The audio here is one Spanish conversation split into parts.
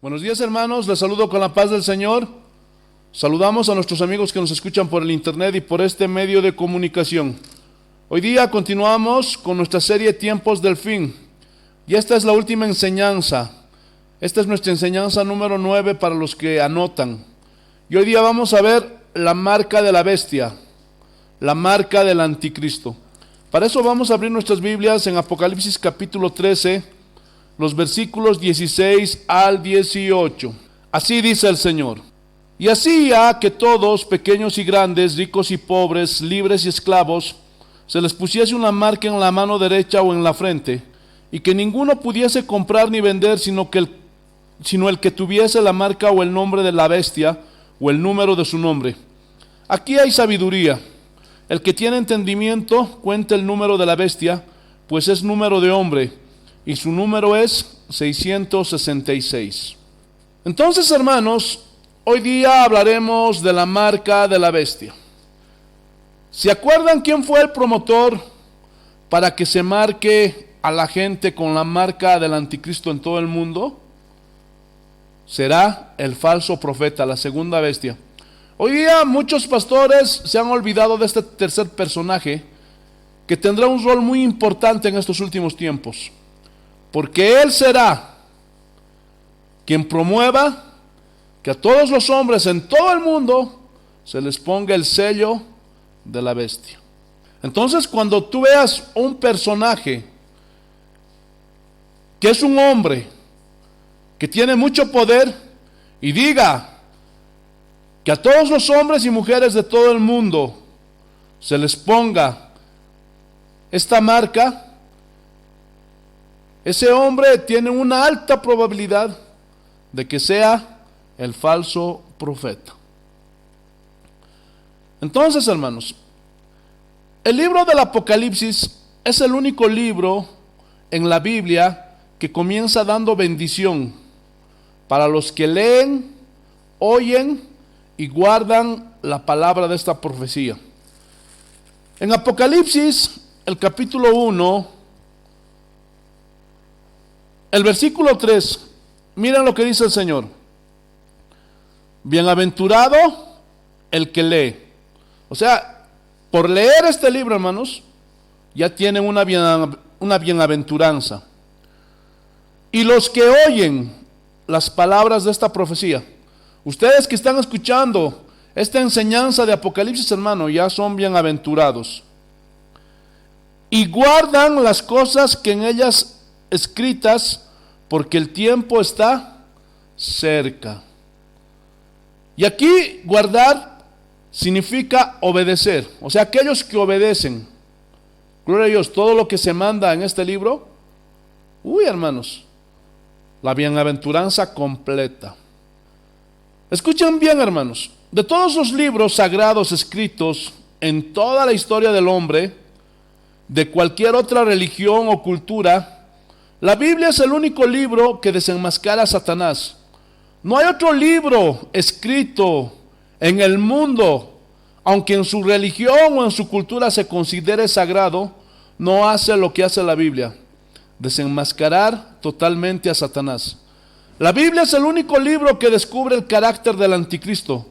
Buenos días, hermanos, les saludo con la paz del Señor. Saludamos a nuestros amigos que nos escuchan por el internet y por este medio de comunicación. Hoy día continuamos con nuestra serie Tiempos del Fin. Y esta es la última enseñanza. Esta es nuestra enseñanza número 9 para los que anotan. Y hoy día vamos a ver la marca de la bestia, la marca del anticristo. Para eso vamos a abrir nuestras Biblias en Apocalipsis capítulo 13, los versículos 16 al 18. Así dice el Señor: y hacía que todos, pequeños y grandes, ricos y pobres, libres y esclavos, se les pusiese una marca en la mano derecha o en la frente, y que ninguno pudiese comprar ni vender, sino el que tuviese la marca o el nombre de la bestia, o el número de su nombre. Aquí hay sabiduría. El que tiene entendimiento cuenta el número de la bestia, pues es número de hombre, y su número es 666. Entonces, hermanos, hoy día hablaremos de la marca de la bestia. ¿Se acuerdan quién fue el promotor para que se marque a la gente con la marca del anticristo en todo el mundo? Será el falso profeta, la segunda bestia. Hoy día muchos pastores se han olvidado de este tercer personaje que tendrá un rol muy importante en estos últimos tiempos, porque él será quien promueva que a todos los hombres en todo el mundo se les ponga el sello de la bestia. Entonces, cuando tú veas un personaje que es un hombre que tiene mucho poder y diga que a todos los hombres y mujeres de todo el mundo se les ponga esta marca, ese hombre tiene una alta probabilidad de que sea el falso profeta. Entonces, hermanos, el libro del Apocalipsis es el único libro en la Biblia que comienza dando bendición para los que leen, oyen y guardan la palabra de esta profecía. En Apocalipsis, el capítulo 1, el versículo 3, miren lo que dice el Señor: bienaventurado el que lee. O sea, por leer este libro, hermanos, ya tienen una bienaventuranza. Y los que oyen las palabras de esta profecía, ustedes que están escuchando esta enseñanza de Apocalipsis, hermano, ya son bienaventurados. Y guardan las cosas que en ellas escritas, porque el tiempo está cerca. Y aquí guardar significa obedecer. O sea, aquellos que obedecen, gloria a Dios, todo lo que se manda en este libro, hermanos, la bienaventuranza completa. Escuchen bien, hermanos, de todos los libros sagrados escritos en toda la historia del hombre, de cualquier otra religión o cultura, la Biblia es el único libro que desenmascara a Satanás. No hay otro libro escrito en el mundo, aunque en su religión o en su cultura se considere sagrado, no hace lo que hace la Biblia: desenmascarar totalmente a Satanás. La Biblia es el único libro que descubre el carácter del anticristo.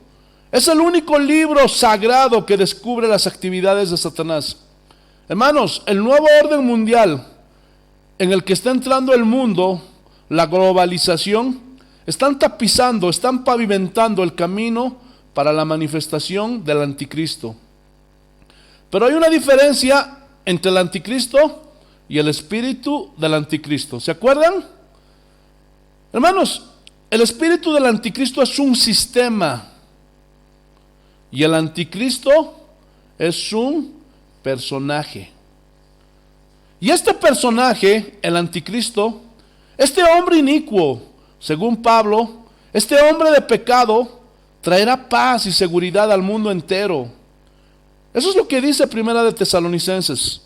Es el único libro sagrado que descubre las actividades de Satanás. Hermanos, el nuevo orden mundial en el que está entrando el mundo, la globalización, están tapizando, están pavimentando el camino para la manifestación del anticristo. Pero hay una diferencia entre el anticristo y el espíritu del anticristo. ¿Se acuerdan? Hermanos, el espíritu del anticristo es un sistema y el anticristo es un personaje. Y este personaje, el anticristo, este hombre inicuo, según Pablo, este hombre de pecado, traerá paz y seguridad al mundo entero. Eso es lo que dice Primera de Tesalonicenses.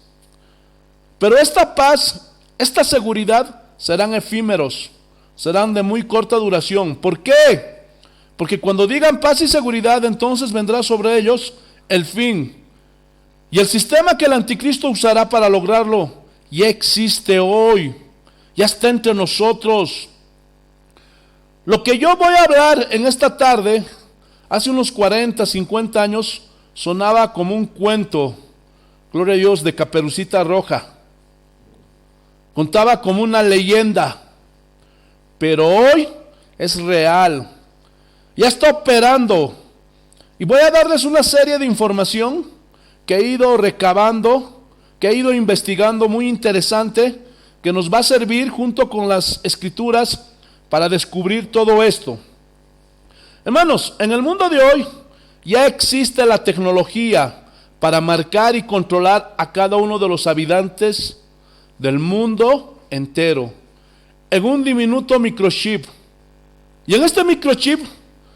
Pero esta paz, esta seguridad serán efímeros, serán de muy corta duración. ¿Por qué? Porque cuando digan paz y seguridad, entonces vendrá sobre ellos el fin. Y el sistema que el anticristo usará para lograrlo ya existe hoy, ya está entre nosotros. Lo que yo voy a hablar en esta tarde, hace unos 40, 50 años, sonaba como un cuento, gloria a Dios, de Caperucita Roja. Contaba como una leyenda, pero hoy es real. Ya está operando. Y voy a darles una serie de información que he ido recabando, que he ido investigando, muy interesante, que nos va a servir junto con las escrituras para descubrir todo esto. Hermanos, en el mundo de hoy ya existe la tecnología para marcar y controlar a cada uno de los habitantes del mundo entero en un diminuto microchip. Y en este microchip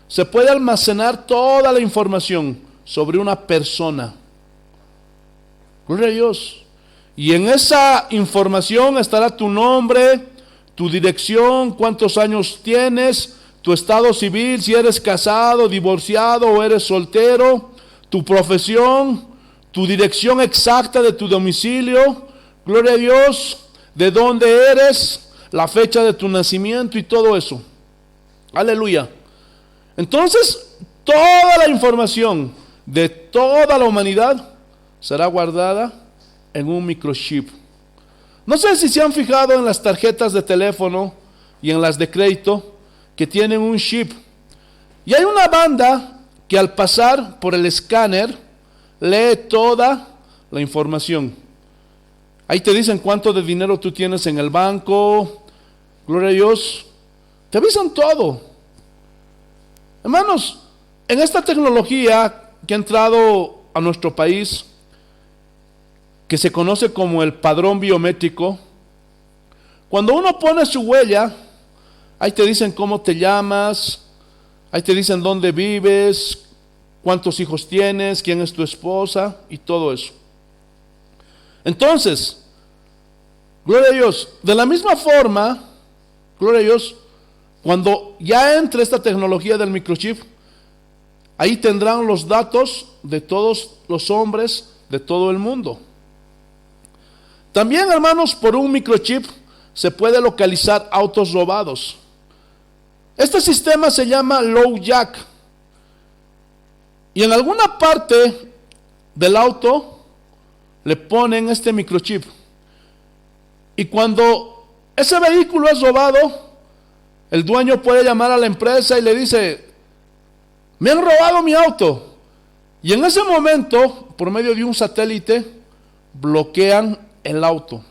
se puede almacenar toda la información sobre una persona. Gloria a Dios. Y en esa información estará tu nombre, tu dirección, cuántos años tienes, tu estado civil, si eres casado, divorciado o eres soltero, tu profesión, tu dirección exacta de tu domicilio, gloria a Dios, de dónde eres, la fecha de tu nacimiento y todo eso. Aleluya. Entonces, toda la información de toda la humanidad será guardada en un microchip. No sé si se han fijado en las tarjetas de teléfono y en las de crédito que tienen un chip. Y hay una banda que al pasar por el escáner lee toda la información. Ahí te dicen cuánto de dinero tú tienes en el banco. Gloria a Dios. Te avisan todo. Hermanos, en esta tecnología que ha entrado a nuestro país, que se conoce como el padrón biométrico, cuando uno pone su huella, ahí te dicen cómo te llamas, ahí te dicen dónde vives, cuántos hijos tienes, quién es tu esposa y todo eso. Entonces, gloria a Dios, de la misma forma, gloria a Dios, cuando ya entre esta tecnología del microchip, ahí tendrán los datos de todos los hombres de todo el mundo. También, hermanos, por un microchip se puede localizar autos robados. Este sistema se llama LoJack. Y en alguna parte del auto le ponen este microchip. Y cuando ese vehículo es robado, el dueño puede llamar a la empresa y le dice: me han robado mi auto. Y en ese momento, por medio de un satélite, bloquean el auto.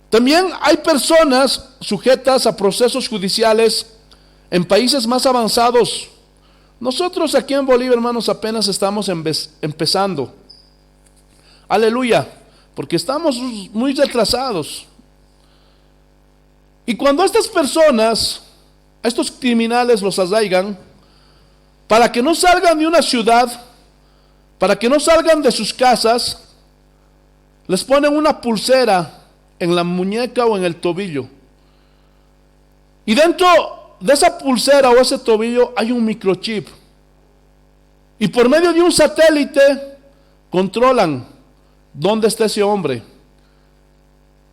También hay personas sujetas a procesos judiciales en países más avanzados. Nosotros aquí en Bolivia, hermanos, apenas estamos empezando. Aleluya, porque estamos muy retrasados. Y cuando estas personas, estos criminales los arraigan, para que no salgan de una ciudad, para que no salgan de sus casas, les ponen una pulsera en la muñeca o en el tobillo. Y dentro de esa pulsera o ese tobillo hay un microchip. Y por medio de un satélite controlan dónde está ese hombre.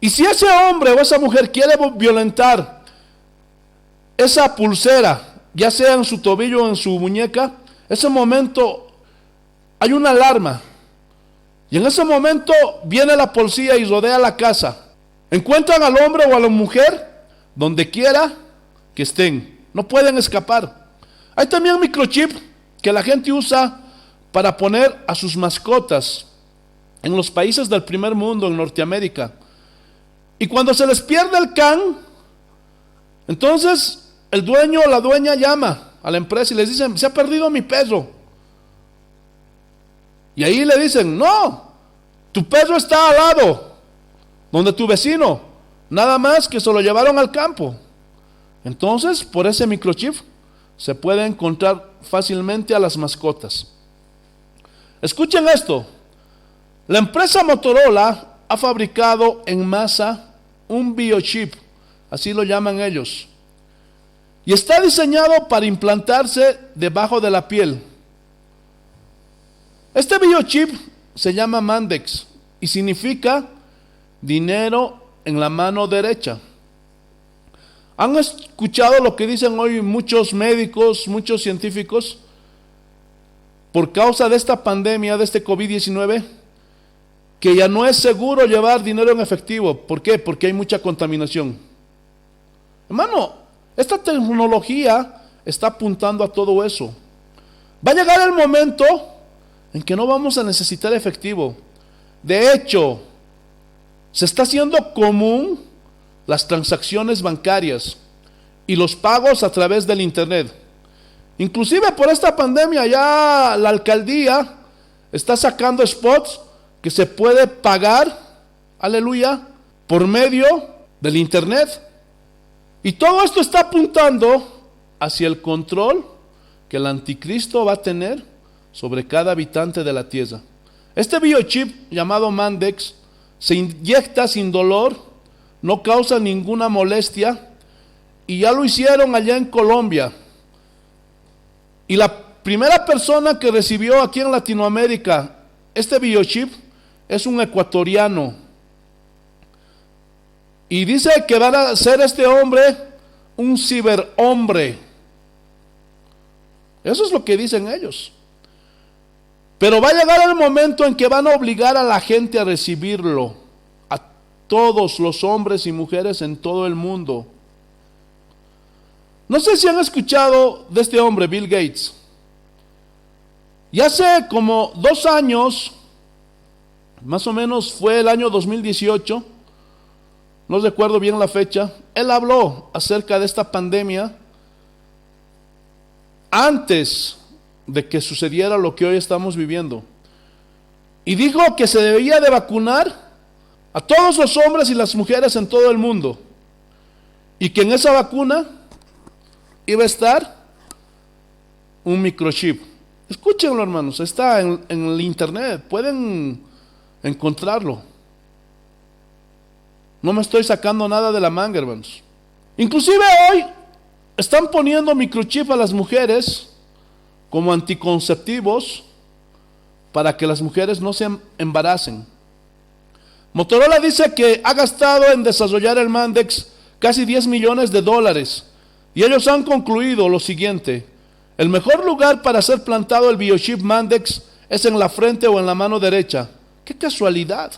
Y si ese hombre o esa mujer quiere violentar esa pulsera, ya sea en su tobillo o en su muñeca, ese momento hay una alarma. Y en ese momento viene la policía y rodea la casa. Encuentran al hombre o a la mujer donde quiera que estén. No pueden escapar. Hay también microchip que la gente usa para poner a sus mascotas en los países del primer mundo, en Norteamérica. Y cuando se les pierde el can, entonces el dueño o la dueña llama a la empresa y les dicen: se ha perdido mi perro. Y ahí le dicen: no, tu perro está al lado, donde tu vecino, nada más que se lo llevaron al campo. Entonces, por ese microchip se puede encontrar fácilmente a las mascotas. Escuchen esto: la empresa Motorola ha fabricado en masa un biochip, así lo llaman ellos, y está diseñado para implantarse debajo de la piel. Este biochip se llama Mandex y significa dinero en la mano derecha. ¿Han escuchado lo que dicen hoy muchos médicos, muchos científicos? Por causa de esta pandemia, de este COVID-19, que ya no es seguro llevar dinero en efectivo. ¿Por qué? Porque hay mucha contaminación. Hermano, esta tecnología está apuntando a todo eso. Va a llegar el momento en que no vamos a necesitar efectivo. De hecho, se está haciendo común las transacciones bancarias y los pagos a través del internet. Inclusive por esta pandemia ya la alcaldía está sacando spots que se puede pagar, aleluya, por medio del internet. Y todo esto está apuntando hacia el control que el anticristo va a tener sobre cada habitante de la tierra. Este biochip llamado Mandex se inyecta sin dolor, no causa ninguna molestia, y ya lo hicieron allá en Colombia. Y la primera persona que recibió aquí en Latinoamérica este biochip es un ecuatoriano. Y dice que va a ser este hombre un ciberhombre. Eso es lo que dicen ellos. Pero va a llegar el momento en que van a obligar a la gente a recibirlo. A todos los hombres y mujeres en todo el mundo. No sé si han escuchado de este hombre, Bill Gates. Y hace como 2 años, más o menos fue el año 2018, no recuerdo bien la fecha, él habló acerca de esta pandemia antes de que sucediera lo que hoy estamos viviendo. Y dijo que se debía de vacunar a todos los hombres y las mujeres en todo el mundo. Y que en esa vacuna iba a estar un microchip. Escúchenlo, hermanos, está en el internet, pueden encontrarlo. No me estoy sacando nada de la manga, hermanos. Inclusive hoy están poniendo microchip a las mujeres como anticonceptivos para que las mujeres no se embaracen. Motorola dice que ha gastado en desarrollar el Mandex casi $10 millones y ellos han concluido lo siguiente: el mejor lugar para ser plantado el biochip Mandex es en la frente o en la mano derecha. ¡Qué casualidad!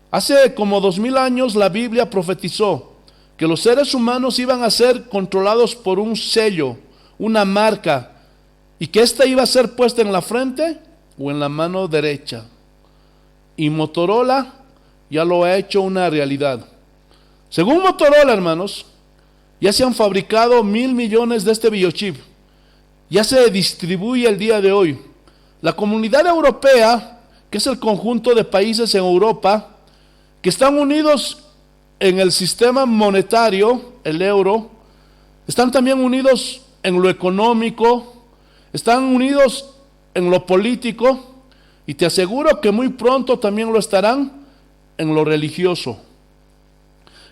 Hace como 2000 años la Biblia profetizó que los seres humanos iban a ser controlados por un sello, una marca, y que ésta iba a ser puesta en la frente o en la mano derecha. Y Motorola ya lo ha hecho una realidad. Según Motorola, hermanos, ya se han fabricado 1,000 millones de este biochip. Ya se distribuye el día de hoy. La Comunidad Europea, que es el conjunto de países en Europa que están unidos en el sistema monetario, el euro, están también unidos en lo económico, están unidos en lo político, y te aseguro que muy pronto también lo estarán en lo religioso.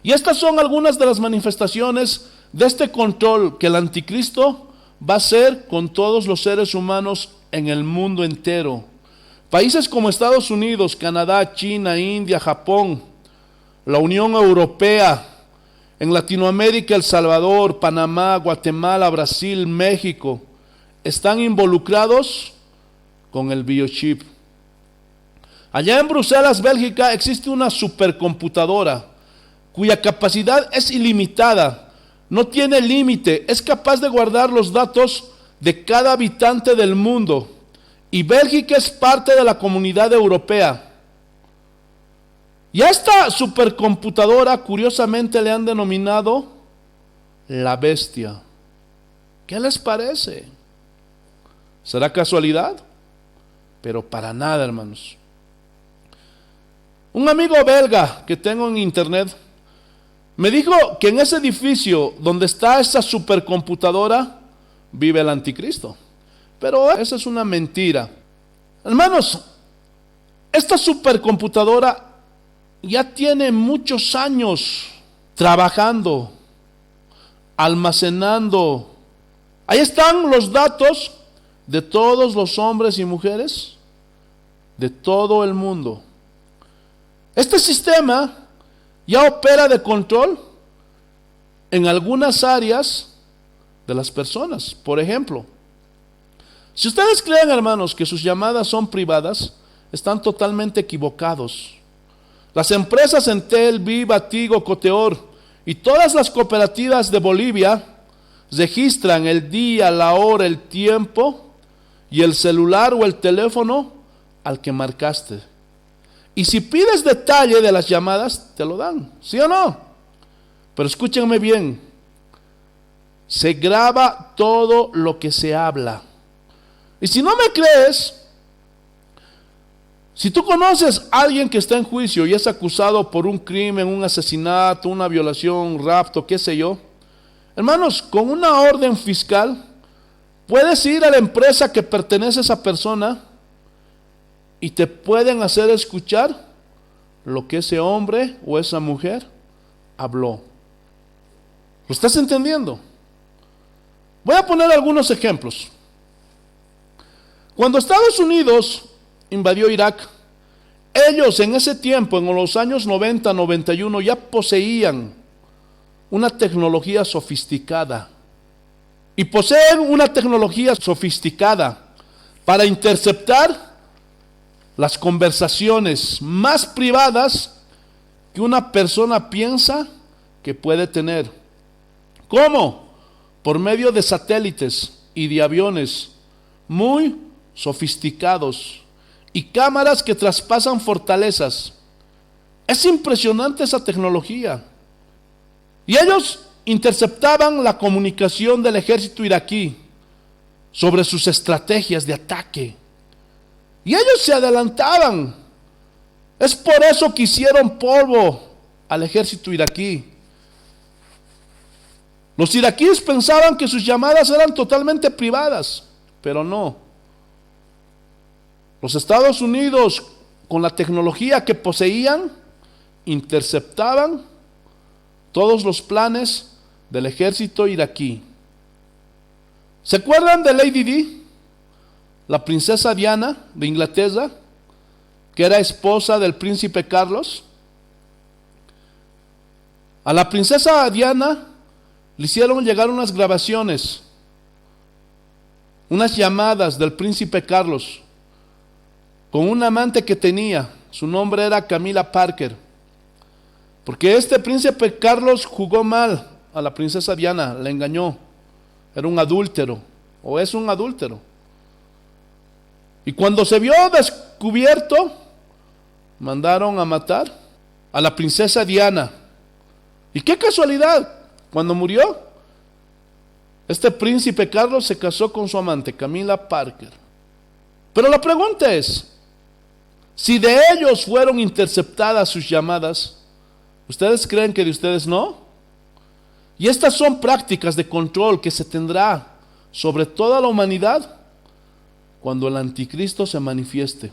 Y estas son algunas de las manifestaciones de este control que el anticristo va a hacer con todos los seres humanos en el mundo entero. Países como Estados Unidos, Canadá, China, India, Japón, la Unión Europea, en Latinoamérica, El Salvador, Panamá, Guatemala, Brasil, México, están involucrados con el biochip. Allá en Bruselas, Bélgica, existe una supercomputadora cuya capacidad es ilimitada, no tiene límite, es capaz de guardar los datos de cada habitante del mundo. Y Bélgica es parte de la Comunidad Europea. Y a esta supercomputadora, curiosamente, le han denominado la bestia. ¿Qué les parece? ¿Será casualidad? Pero para nada, hermanos. Un amigo belga que tengo en internet me dijo que en ese edificio donde está esa supercomputadora vive el anticristo. Pero esa es una mentira. Hermanos, esta supercomputadora ya tiene muchos años trabajando, almacenando. Ahí están los datos de todos los hombres y mujeres de todo el mundo. Este sistema ya opera de control en algunas áreas de las personas. Por ejemplo, si ustedes creen, hermanos, que sus llamadas son privadas, están totalmente equivocados. Las empresas Entel, Viva, Tigo, Coteor y todas las cooperativas de Bolivia registran el día, la hora, el tiempo y el celular o el teléfono al que marcaste. Y si pides detalle de las llamadas, te lo dan, ¿sí o no? Pero escúchenme bien, se graba todo lo que se habla. Y si no me crees, si tú conoces a alguien que está en juicio y es acusado por un crimen, un asesinato, una violación, un rapto, qué sé yo, hermanos, con una orden fiscal, puedes ir a la empresa que pertenece a esa persona y te pueden hacer escuchar lo que ese hombre o esa mujer habló. ¿Lo estás entendiendo? Voy a poner algunos ejemplos. Cuando Estados Unidos invadió Irak, ellos en ese tiempo, en los años 90, 91, ya poseían una tecnología sofisticada. Y poseen una tecnología sofisticada para interceptar las conversaciones más privadas que una persona piensa que puede tener. ¿Cómo? Por medio de satélites y de aviones muy sofisticados y cámaras que traspasan fortalezas. Es impresionante esa tecnología. Y ellos interceptaban la comunicación del ejército iraquí sobre sus estrategias de ataque. Y ellos se adelantaban. Es por eso que hicieron polvo al ejército iraquí. Los iraquíes pensaban que sus llamadas eran totalmente privadas, pero no. Los Estados Unidos, con la tecnología que poseían, interceptaban todos los planes del ejército iraquí. ¿Se acuerdan de Lady Di? La princesa Diana de Inglaterra, que era esposa del príncipe Carlos. A la princesa Diana le hicieron llegar unas grabaciones, unas llamadas del príncipe Carlos con un amante que tenía. Su nombre era Camila Parker, porque este príncipe Carlos jugó mal a la princesa Diana, la engañó. Era un adúltero, o es un adúltero. Y cuando se vio descubierto, mandaron a matar a la princesa Diana. Y qué casualidad, cuando murió, este príncipe Carlos se casó con su amante, Camila Parker. Pero la pregunta es, si de ellos fueron interceptadas sus llamadas, ¿ustedes creen que de ustedes no? Y estas son prácticas de control que se tendrá sobre toda la humanidad cuando el anticristo se manifieste.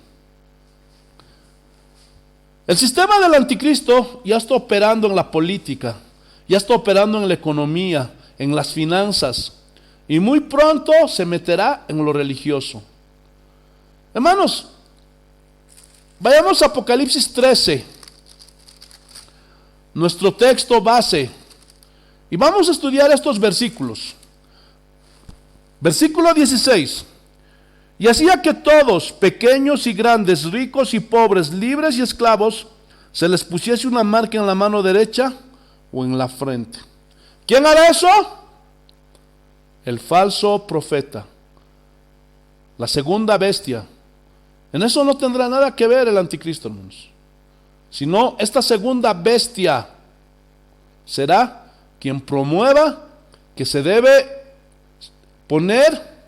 El sistema del anticristo ya está operando en la política, ya está operando en la economía, en las finanzas, y muy pronto se meterá en lo religioso. Hermanos, vayamos a Apocalipsis 13, nuestro texto base, y vamos a estudiar estos versículos. Versículo 16. Y hacía que todos, pequeños y grandes, ricos y pobres, libres y esclavos, se les pusiese una marca en la mano derecha o en la frente. ¿Quién hará eso? El falso profeta, la segunda bestia. En eso no tendrá nada que ver el anticristo, hermanos. Sino esta segunda bestia será quien promueva que se debe poner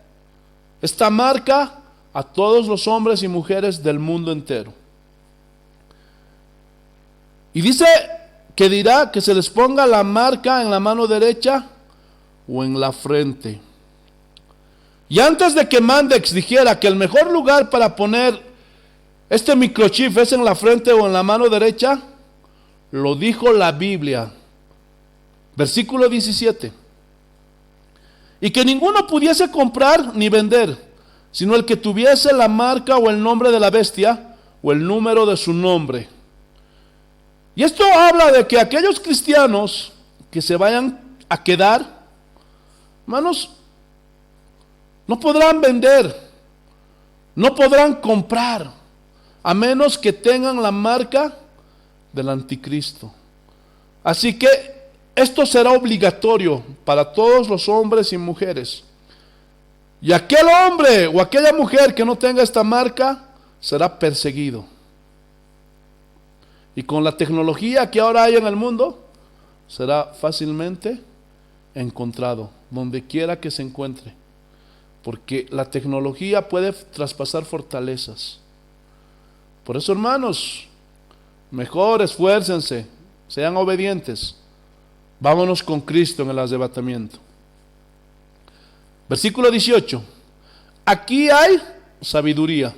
esta marca a todos los hombres y mujeres del mundo entero. Y dice que dirá que se les ponga la marca en la mano derecha o en la frente. Y antes de que Mandex dijera que el mejor lugar para poner este microchip es en la frente o en la mano derecha, lo dijo la Biblia. Versículo 17. Y que ninguno pudiese comprar ni vender, sino el que tuviese la marca o el nombre de la bestia o el número de su nombre. Y esto habla de que aquellos cristianos que se vayan a quedar, hermanos, no podrán vender, no podrán comprar, a menos que tengan la marca del anticristo. Así que esto será obligatorio para todos los hombres y mujeres. Y aquel hombre o aquella mujer que no tenga esta marca será perseguido. Y con la tecnología que ahora hay en el mundo, será fácilmente encontrado, donde quiera que se encuentre. Porque la tecnología puede traspasar fortalezas. Por eso, hermanos, mejor esfuércense, sean obedientes. Vámonos con Cristo en el arrebatamiento. Versículo 18. Aquí hay sabiduría.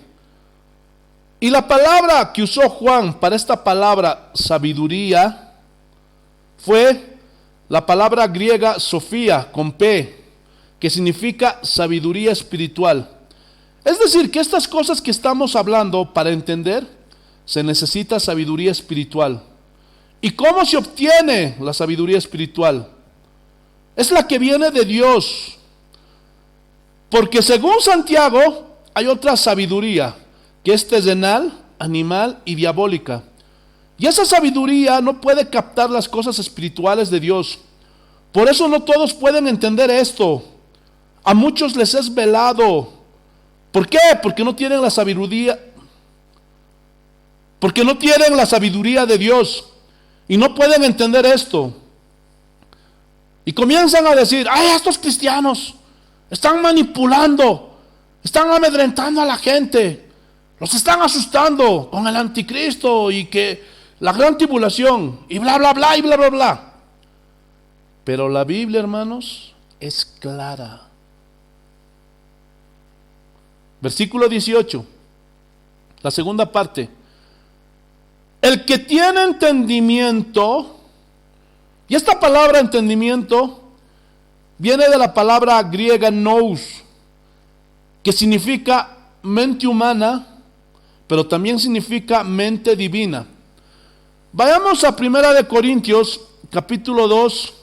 Y la palabra que usó Juan para esta palabra sabiduría fue la palabra griega Sofía con P, que significa sabiduría espiritual. Es decir, que estas cosas que estamos hablando para entender, se necesita sabiduría espiritual. ¿Y cómo se obtiene la sabiduría espiritual? Es la que viene de Dios. Porque según Santiago, hay otra sabiduría, que es terrenal, animal y diabólica. Y esa sabiduría no puede captar las cosas espirituales de Dios. Por eso no todos pueden entender esto. A muchos les es velado. ¿Por qué? Porque no tienen la sabiduría. Porque no tienen la sabiduría de Dios. Y no pueden entender esto. Y comienzan a decir, ¡ay, estos cristianos están manipulando! Están amedrentando a la gente. Los están asustando con el anticristo y que la gran tribulación y bla, bla, bla, y bla, bla, bla. Pero la Biblia, hermanos, es clara. Versículo 18, la segunda parte. El que tiene entendimiento, y esta palabra entendimiento viene de la palabra griega nous, que significa mente humana, pero también significa mente divina. Vayamos a 1 Corintios, capítulo 2,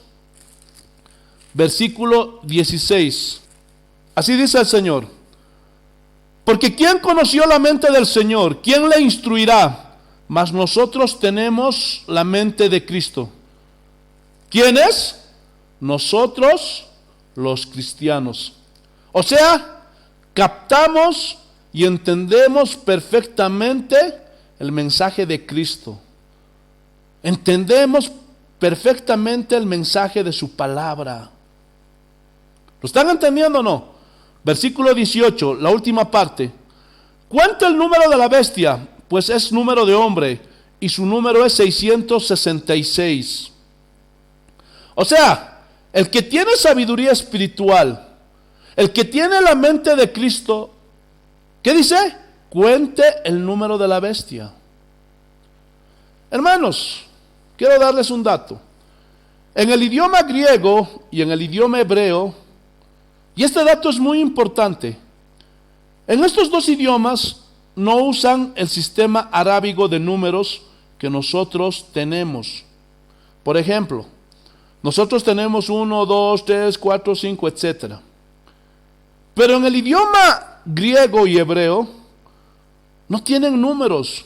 versículo 16. Así dice el Señor. Porque ¿quién conoció la mente del Señor? ¿Quién le instruirá? Mas nosotros tenemos la mente de Cristo. ¿Quién es? Nosotros, los cristianos. O sea, captamos y entendemos perfectamente el mensaje de Cristo. Entendemos perfectamente el mensaje de su palabra. ¿Lo están entendiendo o no? Versículo 18, la última parte. ¿Cuánto el número de la bestia? Pues es número de hombre, y su número es 666. O sea, el que tiene sabiduría espiritual, el que tiene la mente de Cristo, ¿qué dice? Cuente el número de la bestia. Hermanos, quiero darles un dato. En el idioma griego y en el idioma hebreo, y este dato es muy importante, en estos dos idiomas no usan el sistema arábigo de números que nosotros tenemos. Por ejemplo, nosotros tenemos 1, 2, 3, 4, 5, etc. Pero en el idioma griego y hebreo no tienen números.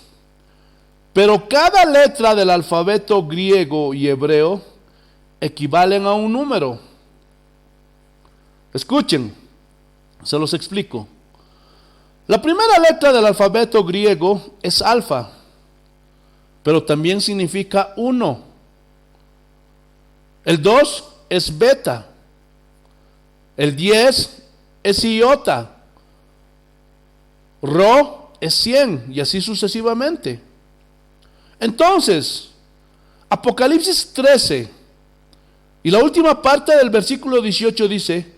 Pero cada letra del alfabeto griego y hebreo equivalen a un número. Escuchen, se los explico. La primera letra del alfabeto griego es alfa, pero también significa 1. El 2 es beta. El 10 es iota. Rho es 100 y así sucesivamente. Entonces, Apocalipsis 13 y la última parte del versículo 18 dice,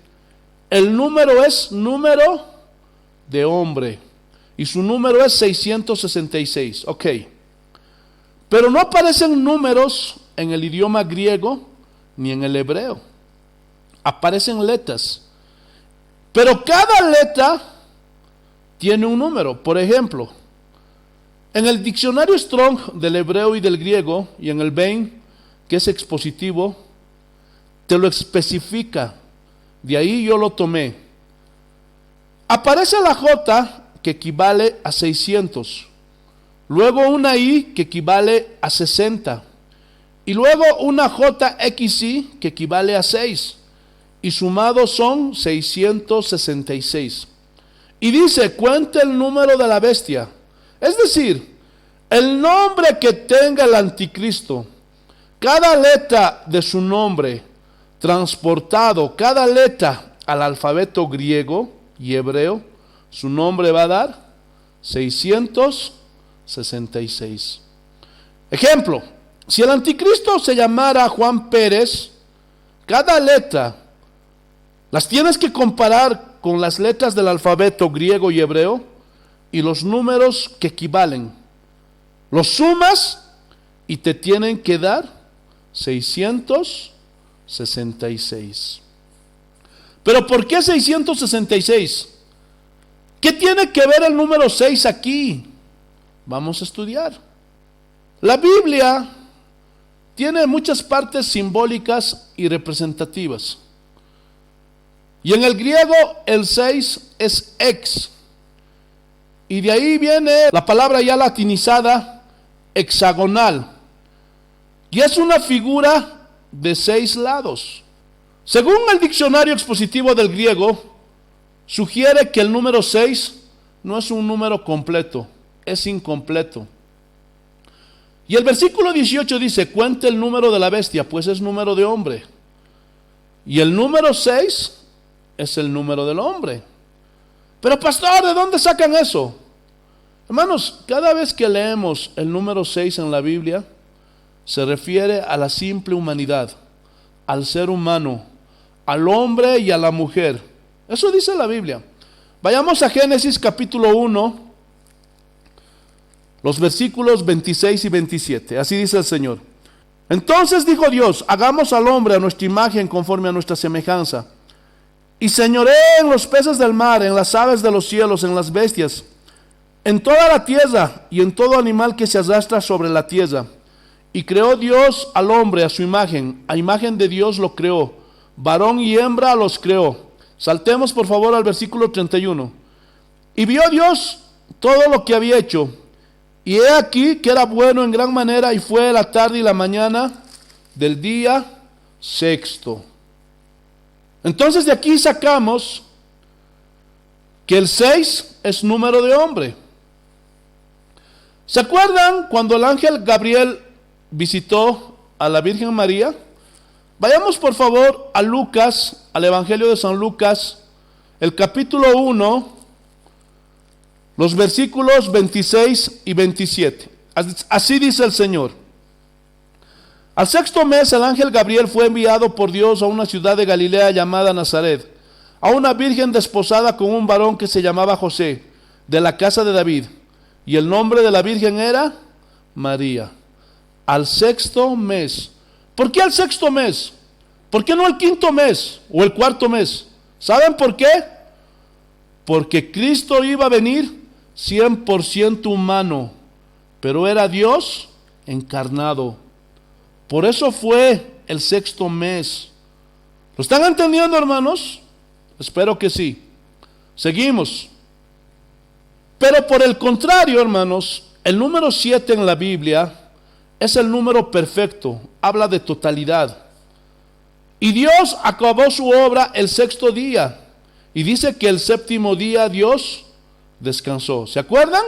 el número es número de hombre y su número es 666. Ok, pero no aparecen números en el idioma griego ni en el hebreo. Aparecen letras, pero cada letra tiene un número. Por ejemplo, en el diccionario Strong del hebreo y del griego y en el Bain, que es expositivo, te lo especifica. De ahí yo lo tomé. Aparece la J que equivale a 600. Luego una I que equivale a 60. Y luego una JXI que equivale a 6. Y sumados son 666. Y dice, cuenta el número de la bestia. Es decir, el nombre que tenga el anticristo, cada letra de su nombre transportado, cada letra al alfabeto griego y hebreo, su nombre va a dar 666. Ejemplo, si el anticristo se llamara Juan Pérez, cada letra las tienes que comparar con las letras del alfabeto griego y hebreo y los números que equivalen. Los sumas y te tienen que dar 666. ¿Pero por qué 666? ¿Qué tiene que ver el número 6 aquí? Vamos a estudiar. La Biblia tiene muchas partes simbólicas y representativas. Y en el griego el 6 es ex. Y de ahí viene la palabra ya latinizada hexagonal. Y es una figura de 6 lados. Según el diccionario expositivo del griego, sugiere que el número 6 no es un número completo, es incompleto. Y el versículo 18 dice, cuenta el número de la bestia, pues es número de hombre. Y el número 6 es el número del hombre. Pero pastor, ¿de dónde sacan eso? Hermanos, cada vez que leemos el número 6 en la Biblia, se refiere a la simple humanidad, al ser humano, al hombre y a la mujer. Eso dice la Biblia. Vayamos a Génesis capítulo 1, los versículos 26 y 27. Así dice el Señor. Entonces dijo Dios, hagamos al hombre a nuestra imagen conforme a nuestra semejanza, y señoree en los peces del mar, en las aves de los cielos, en las bestias, en toda la tierra y en todo animal que se arrastra sobre la tierra. Y creó Dios al hombre a su imagen, a imagen de Dios lo creó, varón y hembra los creó. Saltemos por favor al versículo 31. Y vio Dios todo lo que había hecho, y he aquí que era bueno en gran manera, y fue la tarde y la mañana del día sexto. Entonces de aquí sacamos que el 6 es número de hombre. ¿Se acuerdan cuando el ángel Gabriel visitó a la Virgen María? Vayamos por favor a Lucas, al Evangelio de San Lucas, el capítulo 1, los versículos 26 y 27. Así dice el Señor. Al sexto mes el ángel Gabriel fue enviado por Dios a una ciudad de Galilea llamada Nazaret, a una virgen desposada con un varón que se llamaba José, de la casa de David, y el nombre de la virgen era María. Al sexto mes. ¿Por qué al sexto mes? ¿Por qué no el quinto mes o el cuarto mes? ¿Saben por qué? Porque Cristo iba a venir 100% humano, pero era Dios encarnado. Por eso fue el sexto mes. ¿Lo están entendiendo, hermanos? Espero que sí. Seguimos. Pero por el contrario, hermanos, el número 7 en la Biblia es el número perfecto, habla de totalidad. Y Dios acabó su obra el sexto día. Y dice que el séptimo día Dios descansó. ¿Se acuerdan?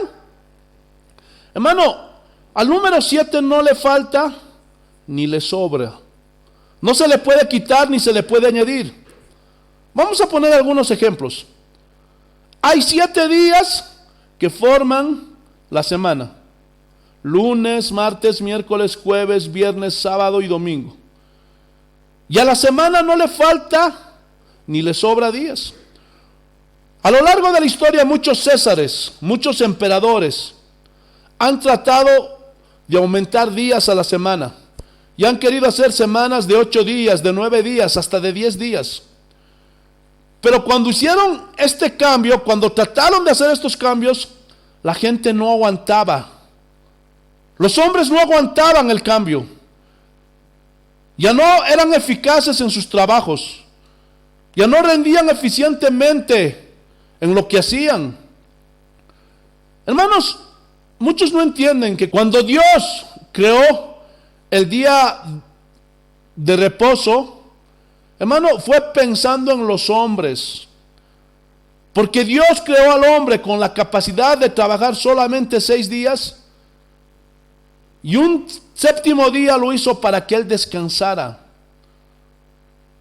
Hermano, al número 7 no le falta ni le sobra. No se le puede quitar ni se le puede añadir. Vamos a poner algunos ejemplos. Hay 7 días que forman la semana. Lunes, martes, miércoles, jueves, viernes, sábado y domingo. Y a la semana no le falta ni le sobra días. A lo largo de la historia muchos césares, muchos emperadores han tratado de aumentar días a la semana. Y han querido hacer semanas de 8 días, de 9 días, hasta de 10 días. Pero cuando hicieron este cambio, cuando trataron de hacer estos cambios, la gente no aguantaba. Los hombres no aguantaban el cambio. Ya no eran eficaces en sus trabajos. Ya no rendían eficientemente en lo que hacían. Hermanos, muchos no entienden que cuando Dios creó el día de reposo, hermano, fue pensando en los hombres. Porque Dios creó al hombre con la capacidad de trabajar solamente 6 días. Y un séptimo día lo hizo para que él descansara.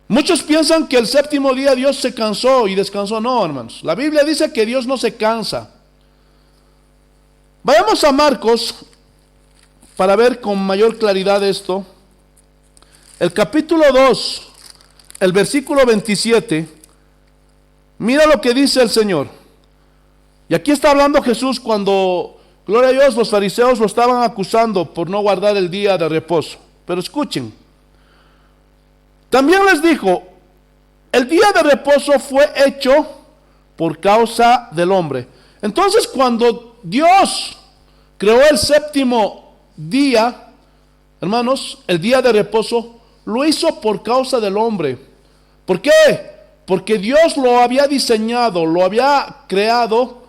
Muchos piensan que el séptimo día Dios se cansó y descansó. No, hermanos. La Biblia dice que Dios no se cansa. Vayamos a Marcos para ver con mayor claridad esto. El capítulo 2, el versículo 27. Mira lo que dice el Señor. Y aquí está hablando Jesús cuando, gloria a Dios, los fariseos lo estaban acusando por no guardar el día de reposo. Pero escuchen. También les dijo, el día de reposo fue hecho por causa del hombre. Entonces cuando Dios creó el séptimo día, hermanos, el día de reposo, lo hizo por causa del hombre. ¿Por qué? Porque Dios lo había diseñado, lo había creado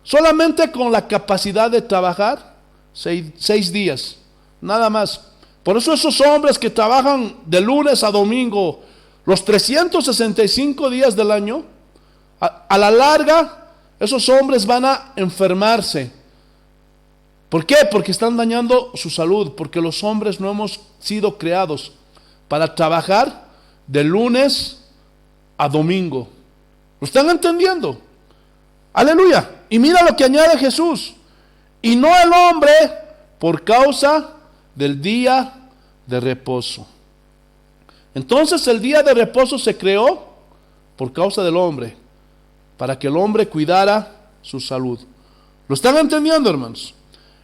solamente con la capacidad de trabajar 6 días, nada más. Por eso esos hombres que trabajan de lunes a domingo, los 365 días del año, a la larga, esos hombres van a enfermarse. ¿Por qué? Porque están dañando su salud, porque los hombres no hemos sido creados para trabajar de lunes a domingo. ¿Lo están entendiendo? Aleluya. Y mira lo que añade Jesús. Y no el hombre por causa del día de reposo. Entonces el día de reposo se creó por causa del hombre, para que el hombre cuidara su salud. ¿Lo están entendiendo, hermanos?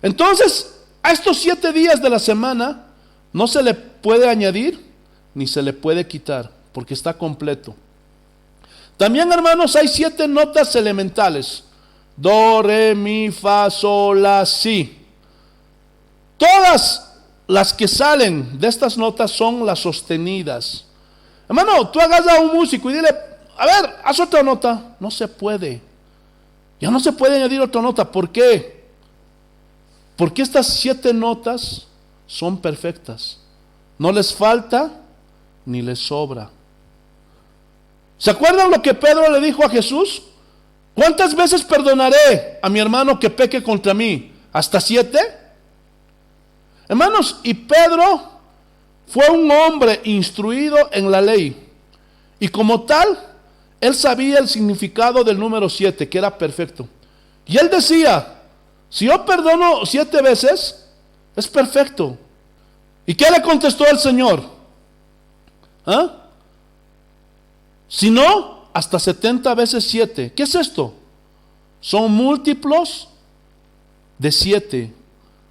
Entonces, a estos 7 días de la semana no se le puede añadir ni se le puede quitar, porque está completo. También, hermanos, hay 7 notas elementales: do, re, mi, fa, sol, la, si. Todas las que salen de estas notas son las sostenidas. Hermano, tú agarras a un músico y dile, a ver, haz otra nota. No se puede. Ya no se puede añadir otra nota. ¿Por qué? Porque estas 7 notas son perfectas. No les falta ni les sobra. ¿Se acuerdan lo que Pedro le dijo a Jesús? ¿Cuántas veces perdonaré a mi hermano que peque contra mí? ¿Hasta 7? Hermanos, y Pedro fue un hombre instruido en la ley. Y como tal, él sabía el significado del número 7, que era perfecto. Y él decía, si yo perdono 7 veces, es perfecto. ¿Y qué le contestó el Señor? Si no, hasta 70 veces 7. ¿Qué es esto? Son múltiplos de 7.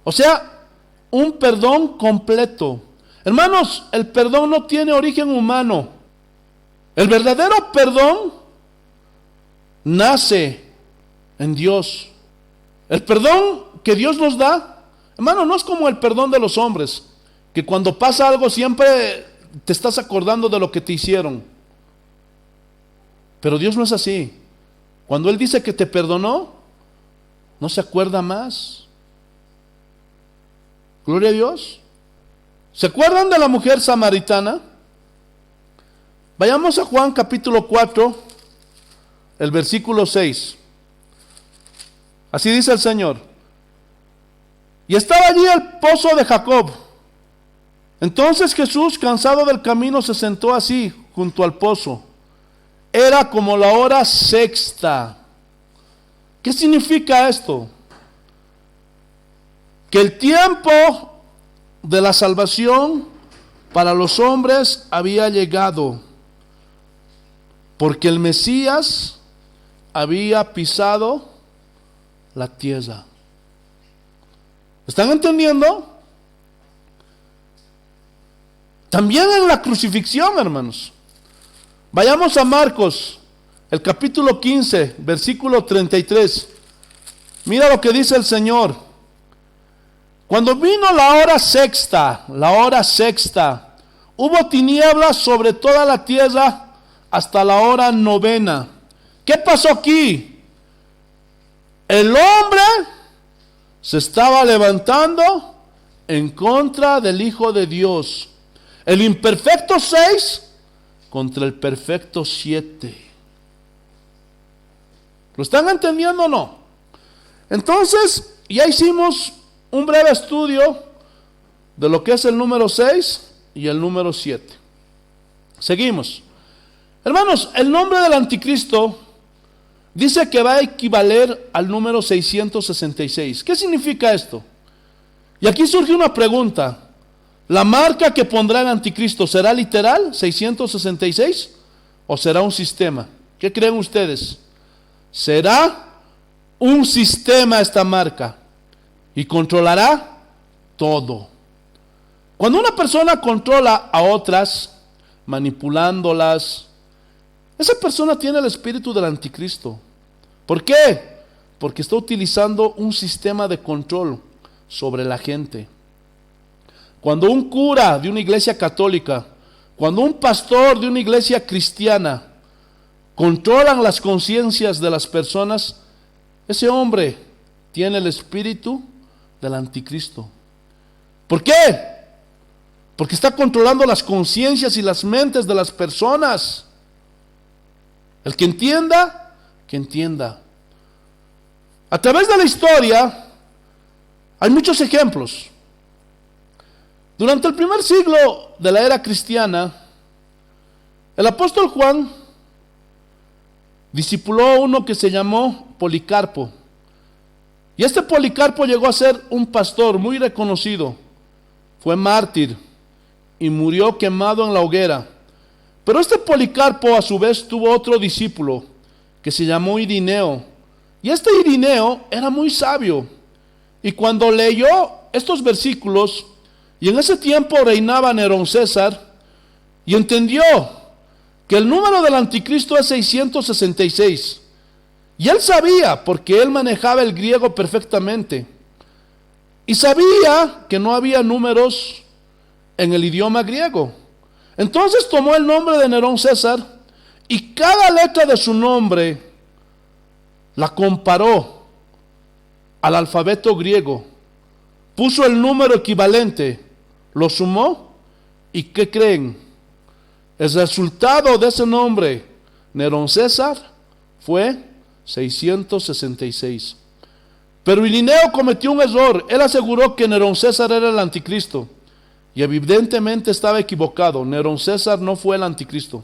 O sea, un perdón completo. Hermanos, el perdón no tiene origen humano. El verdadero perdón nace en Dios. El perdón que Dios nos da, hermano, no es como el perdón de los hombres, que cuando pasa algo siempre te estás acordando de lo que te hicieron. Pero Dios no es así. Cuando Él dice que te perdonó, no se acuerda más. Gloria a Dios. ¿Se acuerdan de la mujer samaritana? Vayamos a Juan capítulo 4, el versículo 6. Así dice el Señor. Y estaba allí el pozo de Jacob. Entonces Jesús, cansado del camino, se sentó así junto al pozo. Era como la hora sexta. ¿Qué significa esto? Que el tiempo de la salvación para los hombres había llegado, porque el Mesías había pisado la tierra. ¿Están entendiendo? También en la crucifixión, hermanos. Vayamos a Marcos, el capítulo 15, versículo 33. Mira lo que dice el Señor. Cuando vino la hora sexta, hubo tinieblas sobre toda la tierra hasta la hora novena. ¿Qué pasó aquí? El hombre se estaba levantando en contra del Hijo de Dios. El imperfecto 6 contra el perfecto 7. ¿Lo están entendiendo o no? Entonces, ya hicimos un breve estudio de lo que es el número 6 y el número 7. Seguimos. Hermanos, el nombre del anticristo dice que va a equivaler al número 666. ¿Qué significa esto? Y aquí surge una pregunta. ¿La marca que pondrá el anticristo será literal, 666? ¿O será un sistema? ¿Qué creen ustedes? Será un sistema esta marca y controlará todo. Cuando una persona controla a otras, manipulándolas, esa persona tiene el espíritu del anticristo. ¿Por qué? Porque está utilizando un sistema de control sobre la gente. Cuando un cura de una iglesia católica, cuando un pastor de una iglesia cristiana controlan las conciencias de las personas, ese hombre tiene el espíritu del anticristo. ¿Por qué? Porque está controlando las conciencias y las mentes de las personas. El que entienda, que entienda. A través de la historia hay muchos ejemplos. Durante el primer siglo de la era cristiana, el apóstol Juan discipuló a uno que se llamó Policarpo. Y este Policarpo llegó a ser un pastor muy reconocido. Fue mártir y murió quemado en la hoguera. Pero este Policarpo a su vez tuvo otro discípulo que se llamó Irineo. Y este Irineo era muy sabio. Y cuando leyó estos versículos, y en ese tiempo reinaba Nerón César, y entendió que el número del anticristo es 666. Y él sabía, porque él manejaba el griego perfectamente, y sabía que no había números en el idioma griego. Entonces tomó el nombre de Nerón César y cada letra de su nombre la comparó al alfabeto griego, puso el número equivalente, lo sumó y ¿qué creen? El resultado de ese nombre, Nerón César, fue 666. Pero Irineo cometió un error. Él aseguró que Nerón César era el anticristo. Y evidentemente estaba equivocado. Nerón César no fue el anticristo.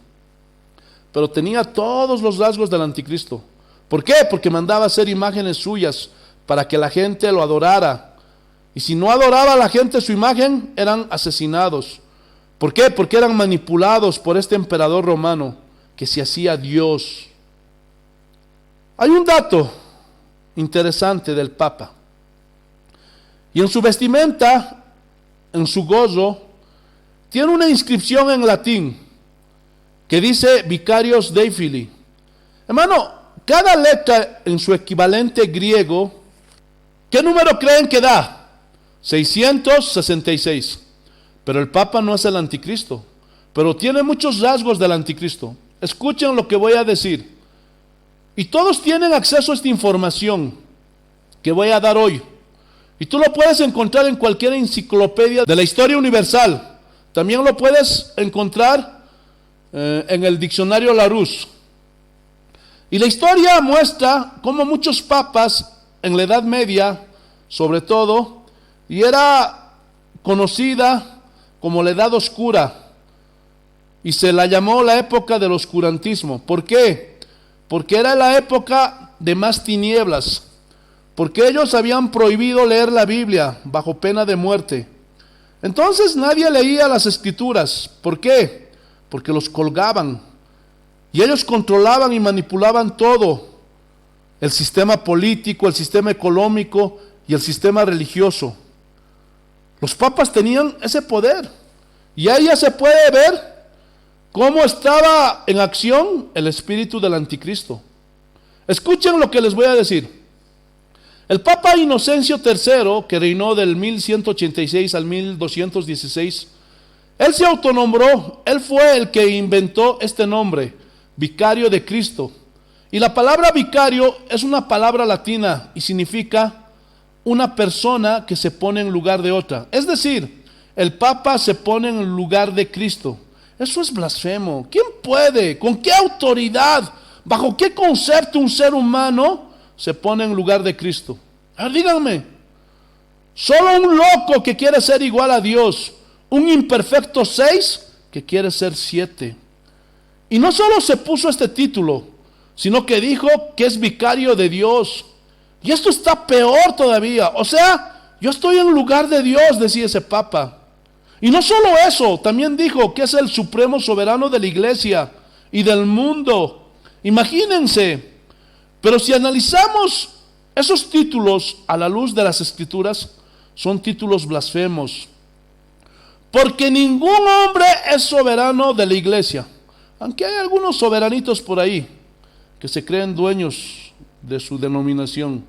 Pero tenía todos los rasgos del anticristo. ¿Por qué? Porque mandaba hacer imágenes suyas para que la gente lo adorara. Y si no adoraba a la gente su imagen, eran asesinados. ¿Por qué? Porque eran manipulados por este emperador romano que se hacía Dios. Hay un dato interesante del Papa. Y en su vestimenta, en su gozo, tiene una inscripción en latín que dice Vicarius Dei Filii. Hermano, cada letra en su equivalente griego, ¿qué número creen que da? 666. Pero el Papa no es el anticristo, pero tiene muchos rasgos del anticristo. Escuchen lo que voy a decir. Y todos tienen acceso a esta información que voy a dar hoy. Y tú lo puedes encontrar en cualquier enciclopedia de la historia universal. También lo puedes encontrar en el diccionario Larousse. Y la historia muestra cómo muchos papas en la Edad Media, sobre todo, y era conocida como la Edad Oscura, y se la llamó la época del oscurantismo. ¿Por qué? Porque era la época de más tinieblas, porque ellos habían prohibido leer la Biblia bajo pena de muerte. Entonces nadie leía las escrituras. ¿Por qué? Porque los colgaban, y ellos controlaban y manipulaban todo, el sistema político, el sistema económico y el sistema religioso. Los papas tenían ese poder, y ahí ya se puede ver cómo estaba en acción el espíritu del anticristo. Escuchen lo que les voy a decir. El Papa Inocencio III, que reinó del 1186 al 1216, Él se autonombró, él fue el que inventó este nombre, vicario de Cristo. Y la palabra vicario es una palabra latina y significa una persona que se pone en lugar de otra. Es decir, el Papa se pone en lugar de Cristo. Eso es blasfemo. ¿Quién puede? ¿Con qué autoridad? ¿Bajo qué concepto un ser humano se pone en lugar de Cristo? A ver, díganme. Solo un loco que quiere ser igual a Dios, un imperfecto 6 que quiere ser 7. Y no solo se puso este título, sino que dijo que es vicario de Dios. Y esto está peor todavía. O sea, yo estoy en lugar de Dios, decía ese Papa. Y no solo eso, también dijo que es el supremo soberano de la iglesia y del mundo. Imagínense. Pero si analizamos esos títulos a la luz de las Escrituras, son títulos blasfemos. Porque ningún hombre es soberano de la iglesia. Aunque hay algunos soberanitos por ahí que se creen dueños de su denominación.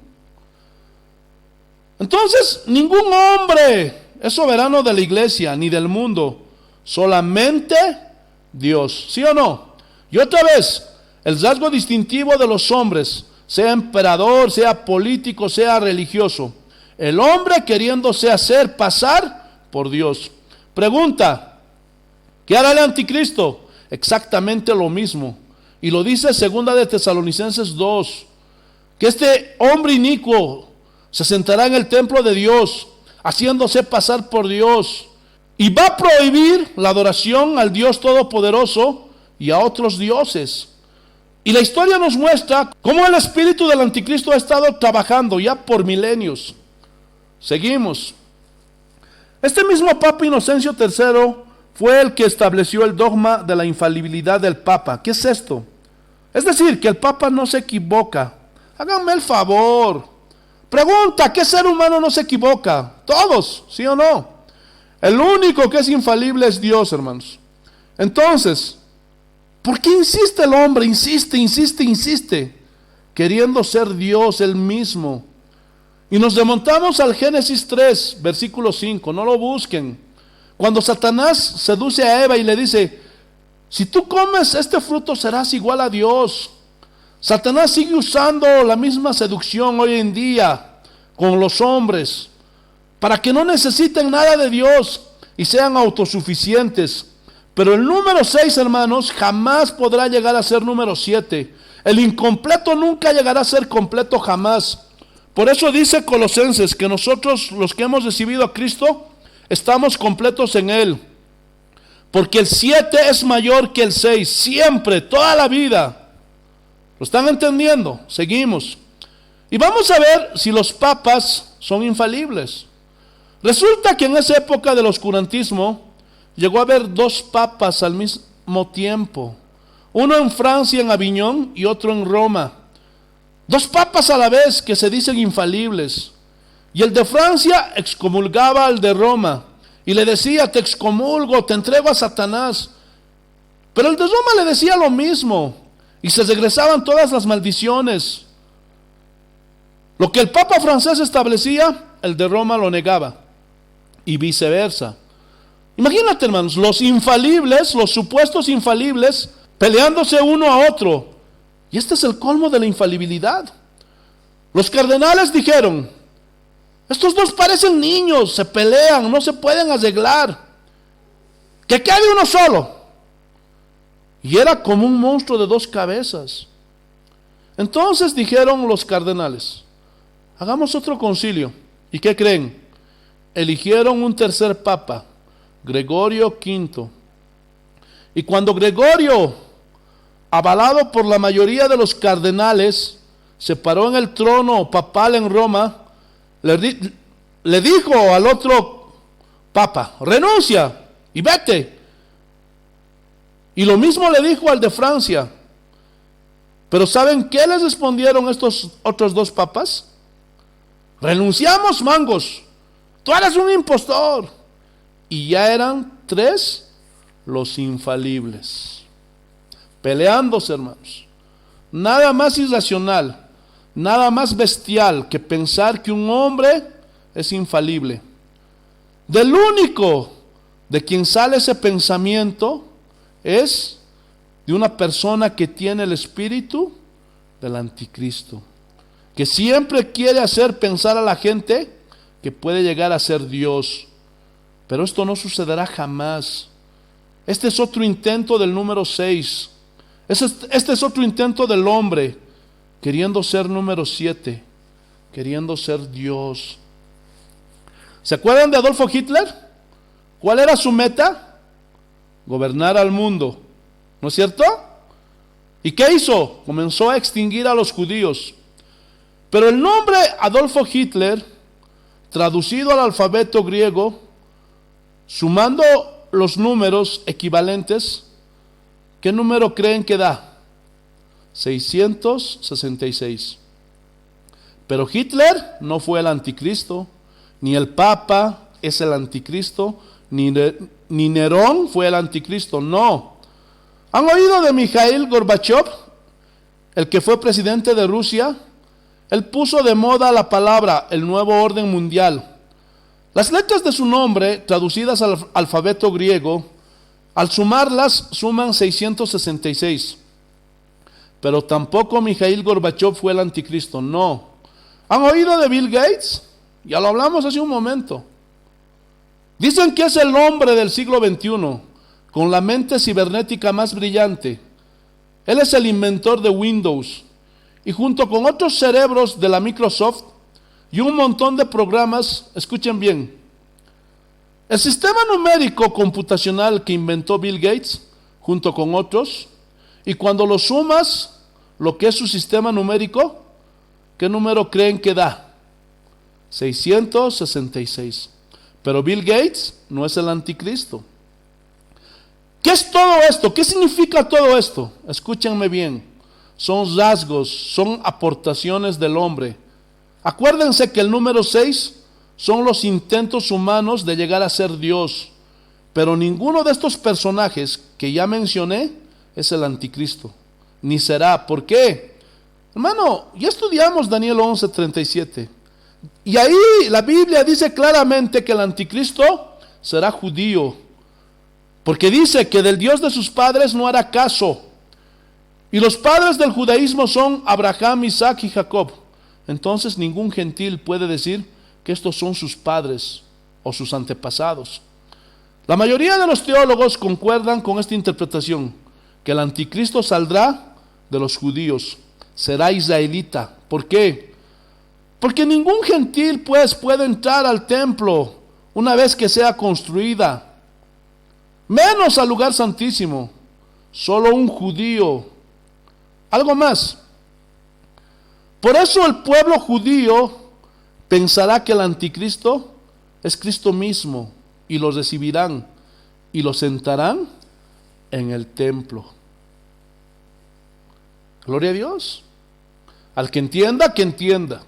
Entonces, ningún hombre es soberano de la iglesia ni del mundo, solamente Dios. ¿Sí o no? Y otra vez, el rasgo distintivo de los hombres, sea emperador, sea político, sea religioso, el hombre queriéndose hacer pasar por Dios. Pregunta, ¿qué hará el anticristo? Exactamente lo mismo. Y lo dice 2 de Tesalonicenses 2, que este hombre inicuo se sentará en el templo de Dios, haciéndose pasar por Dios, y va a prohibir la adoración al Dios Todopoderoso y a otros dioses. Y la historia nos muestra cómo el espíritu del anticristo ha estado trabajando ya por milenios. Seguimos. Este mismo Papa Inocencio III fue el que estableció el dogma de la infalibilidad del Papa. ¿Qué es esto? Es decir, que el Papa no se equivoca. Háganme el favor. Pregunta, ¿qué ser humano no se equivoca? Todos, ¿sí o no? El único que es infalible es Dios, hermanos. Entonces, ¿por qué insiste el hombre? Insiste, queriendo ser Dios él mismo. Y nos remontamos al Génesis 3, versículo 5, no lo busquen. Cuando Satanás seduce a Eva y le dice, si tú comes este fruto serás igual a Dios. Satanás sigue usando la misma seducción hoy en día con los hombres, para que no necesiten nada de Dios y sean autosuficientes. Pero el número 6, hermanos, jamás podrá llegar a ser número 7. El incompleto nunca llegará a ser completo jamás. Por eso dice Colosenses que nosotros, los que hemos recibido a Cristo, estamos completos en Él. Porque el 7 es mayor que el 6, siempre, toda la vida. ¿Lo están entendiendo? Seguimos. Y vamos a ver si los papas son infalibles. Resulta que en esa época del oscurantismo llegó a haber 2 papas al mismo tiempo. Uno en Francia, en Aviñón, y otro en Roma. 2 papas a la vez que se dicen infalibles. Y el de Francia excomulgaba al de Roma y le decía, te excomulgo, te entrego a Satanás. Pero el de Roma le decía lo mismo y se regresaban todas las maldiciones. Lo que el Papa francés establecía, el de Roma lo negaba y viceversa. Imagínate, hermanos, los infalibles, los supuestos infalibles, peleándose uno a otro. Y este es el colmo de la infalibilidad. Los cardenales dijeron, estos 2 parecen niños, se pelean, no se pueden arreglar. Que quede uno solo. Y era como un monstruo de 2 cabezas. Entonces dijeron los cardenales, hagamos otro concilio. ¿Y qué creen? Eligieron un tercer papa, Gregorio V. Y cuando Gregorio, avalado por la mayoría de los cardenales, se paró en el trono papal en Roma, le dijo al otro papa, renuncia y vete. Y lo mismo le dijo al de Francia. Pero ¿saben qué les respondieron estos otros 2 papas? Renunciamos, mangos, tú eres un impostor. Y ya eran 3 los infalibles. Peleándose, hermanos. Nada más irracional, nada más bestial que pensar que un hombre es infalible. Del único de quien sale ese pensamiento es de una persona que tiene el espíritu del anticristo, que siempre quiere hacer pensar a la gente que puede llegar a ser Dios. Pero esto no sucederá jamás. Este es otro intento del número 6. Este es otro intento del hombre, queriendo ser número 7, queriendo ser Dios. ¿Se acuerdan de Adolfo Hitler? ¿Cuál era su meta? Gobernar al mundo, ¿no es cierto? ¿Y qué hizo? Comenzó a extinguir a los judíos. Pero el nombre Adolfo Hitler, traducido al alfabeto griego, sumando los números equivalentes, ¿qué número creen que da? 666. Pero Hitler no fue el anticristo, ni el Papa es el anticristo, ni Nerón fue el anticristo, no. ¿Han oído de Mikhail Gorbachev, el que fue presidente de Rusia? Él puso de moda la palabra el nuevo orden mundial. Las letras de su nombre, traducidas al alfabeto griego, al sumarlas suman 666. Pero tampoco Mikhail Gorbachev fue el anticristo, no. ¿Han oído de Bill Gates? Ya lo hablamos hace un momento. Dicen que es el hombre del siglo XXI, con la mente cibernética más brillante. Él es el inventor de Windows, y junto con otros cerebros de la Microsoft y un montón de programas, escuchen bien, el sistema numérico computacional que inventó Bill Gates, junto con otros, y cuando lo sumas, lo que es su sistema numérico, ¿qué número creen que da? 666. Pero Bill Gates no es el anticristo. ¿Qué es todo esto? ¿Qué significa todo esto? Escúchenme bien. Son rasgos, son aportaciones del hombre. Acuérdense que el número 6 son los intentos humanos de llegar a ser Dios. Pero ninguno de estos personajes que ya mencioné es el anticristo. Ni será. ¿Por qué? Hermano, ya estudiamos Daniel 11:37. Y ahí la Biblia dice claramente que el anticristo será judío. Porque dice que del Dios de sus padres no hará caso. Y los padres del judaísmo son Abraham, Isaac y Jacob. Entonces ningún gentil puede decir que estos son sus padres o sus antepasados. La mayoría de los teólogos concuerdan con esta interpretación, que el anticristo saldrá de los judíos, será israelita. ¿Por qué? Porque ningún gentil pues puede entrar al templo una vez que sea construida, menos al lugar santísimo, solo un judío. Algo más. Por eso el pueblo judío pensará que el anticristo es Cristo mismo, y lo recibirán y lo sentarán en el templo. Gloria a Dios. Al que entienda, que entienda.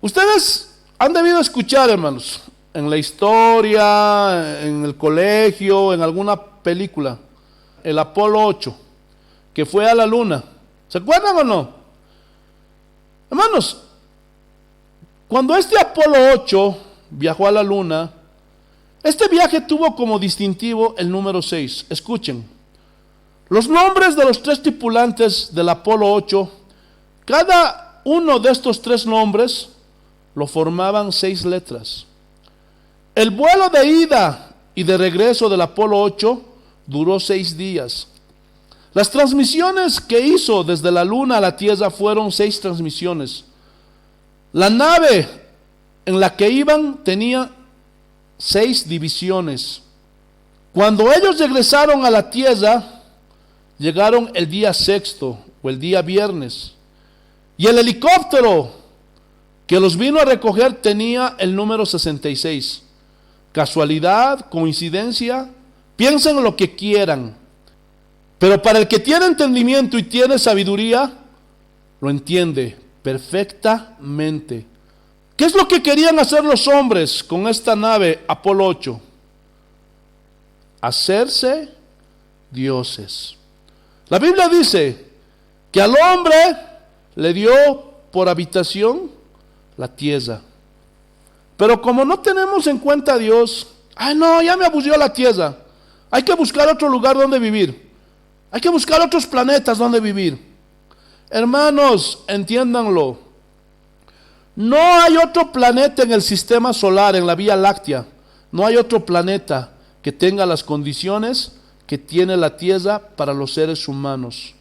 Ustedes han debido escuchar, hermanos, en la historia, en el colegio, en alguna película, el Apolo 8, que fue a la luna. ¿Se acuerdan o no? Hermanos, cuando este Apolo 8 viajó a la luna, este viaje tuvo como distintivo el número 6. Escuchen, los nombres de los 3 tripulantes del Apolo 8, cada uno de estos 3 nombres lo formaban 6 letras. El vuelo de ida y de regreso del Apolo 8 duró 6 días. Las transmisiones que hizo desde la luna a la tierra fueron 6 transmisiones. La nave en la que iban tenía 6 divisiones. Cuando ellos regresaron a la tierra, llegaron el día 6º o el día viernes. Y el helicóptero que los vino a recoger tenía el número 66. ¿Casualidad? ¿Coincidencia? Piensen lo que quieran. Pero para el que tiene entendimiento y tiene sabiduría, lo entiende perfectamente. ¿Qué es lo que querían hacer los hombres con esta nave Apolo 8? Hacerse dioses. La Biblia dice que al hombre le dio por habitación la tierra. Pero como no tenemos en cuenta a Dios, Ay, no, ya me aburrió la tierra. Hay que buscar otro lugar donde vivir. Hay que buscar otros planetas donde vivir. Hermanos, entiéndanlo. No hay otro planeta en el sistema solar, en la Vía Láctea. No hay otro planeta que tenga las condiciones que tiene la Tierra para los seres humanos.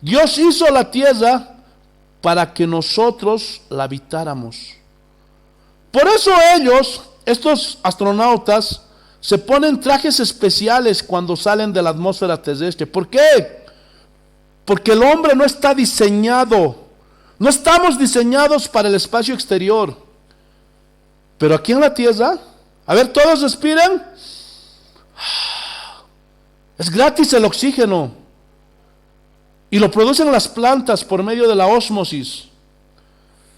Dios hizo la Tierra para que nosotros la habitáramos. Por eso ellos, estos astronautas, se ponen trajes especiales cuando salen de la atmósfera terrestre. ¿Por qué? Porque el hombre no está diseñado, no estamos diseñados para el espacio exterior. Pero aquí en la tierra, a ver, todos respiren. Es gratis el oxígeno. Y lo producen las plantas por medio de la ósmosis.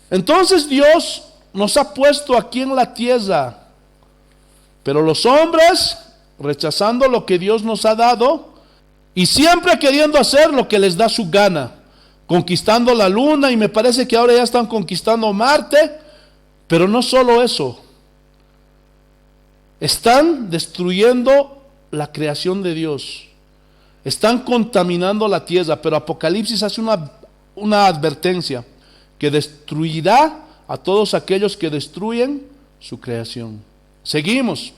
Entonces Dios nos ha puesto aquí en la tierra. Pero los hombres, rechazando lo que Dios nos ha dado, y siempre queriendo hacer lo que les da su gana, conquistando la luna, y me parece que ahora ya están conquistando Marte, pero no solo eso, están destruyendo la creación de Dios, están contaminando la tierra, pero Apocalipsis hace una advertencia, que destruirá a todos aquellos que destruyen su creación. Seguimos.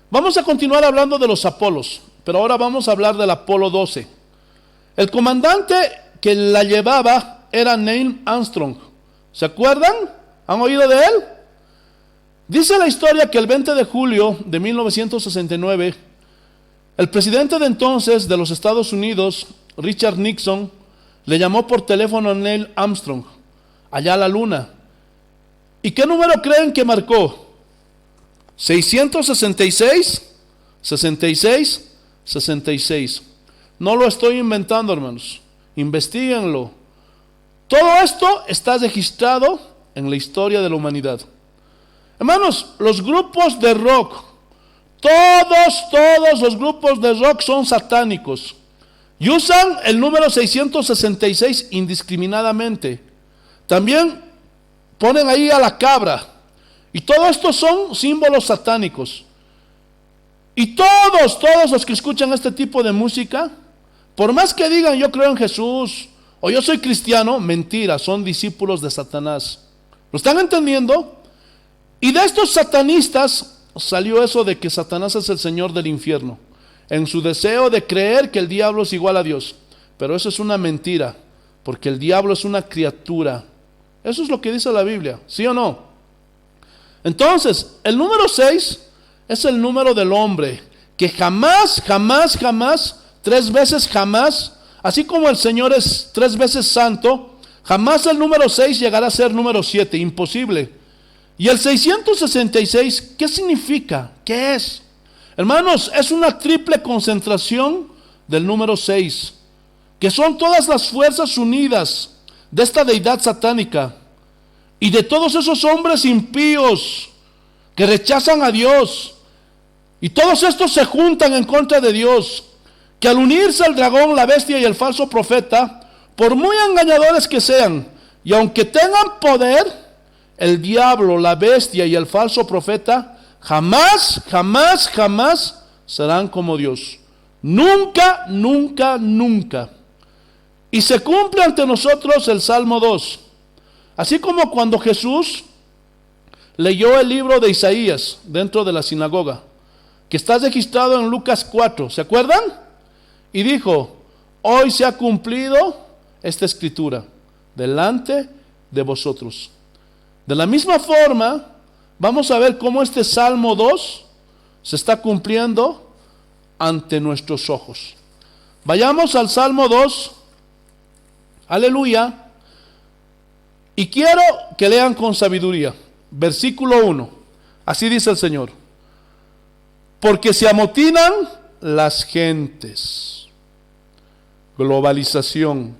Vamos a continuar hablando de los Apolos, pero ahora vamos a hablar del Apolo 12. El comandante que la llevaba era Neil Armstrong. ¿Se acuerdan? ¿Han oído de él? Dice la historia que el 20 de julio de 1969, el presidente de entonces de los Estados Unidos, Richard Nixon, le llamó por teléfono a Neil Armstrong, allá a la luna. ¿Y qué número creen que marcó? 666, 66, 66. No lo estoy inventando, hermanos. Investíguenlo. Todo esto está registrado en la historia de la humanidad. Hermanos, los grupos de rock, todos los grupos de rock son satánicos. Y usan el número 666 indiscriminadamente. También ponen ahí a la cabra. Y todo esto son símbolos satánicos. Y todos los que escuchan este tipo de música, por más que digan yo creo en Jesús o yo soy cristiano, mentira, son discípulos de Satanás. ¿Lo están entendiendo? Y de estos satanistas salió eso de que Satanás es el señor del infierno, en su deseo de creer que el diablo es igual a Dios. Pero eso es una mentira, porque el diablo es una criatura. Eso es lo que dice la Biblia, ¿sí o no? Entonces, el número 6 es el número del hombre, que jamás, 3 veces jamás, así como el Señor es 3 veces santo, jamás el número 6 llegará a ser número 7, imposible. Y el 666, ¿qué significa? ¿Qué es? Hermanos, es una triple concentración del número 6, que son todas las fuerzas unidas de esta deidad satánica. Y de todos esos hombres impíos que rechazan a Dios. Y todos estos se juntan en contra de Dios. Que al unirse el dragón, la bestia y el falso profeta, por muy engañadores que sean, y aunque tengan poder, el diablo, la bestia y el falso profeta, jamás serán como Dios. Nunca. Y se cumple ante nosotros el Salmo 2. Así como cuando Jesús leyó el libro de Isaías dentro de la sinagoga, que está registrado en Lucas 4, ¿se acuerdan? Y dijo, hoy se ha cumplido esta escritura delante de vosotros. De la misma forma, vamos a ver cómo este Salmo 2 se está cumpliendo ante nuestros ojos. Vayamos al Salmo 2, aleluya. Y quiero que lean con sabiduría. Versículo 1. Así dice el Señor. Porque se amotinan las gentes. Globalización.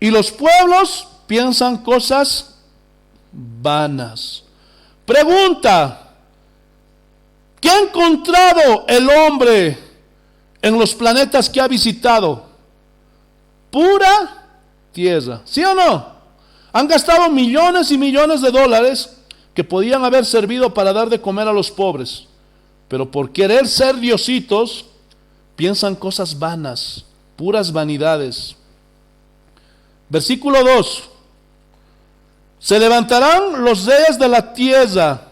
Y los pueblos piensan cosas vanas. Pregunta. ¿Qué ha encontrado el hombre en los planetas que ha visitado? Pura tierra, ¿sí o no? Han gastado millones y millones de dólares que podían haber servido para dar de comer a los pobres, pero por querer ser diositos, piensan cosas vanas, puras vanidades. Versículo 2. Se levantarán los reyes de la tierra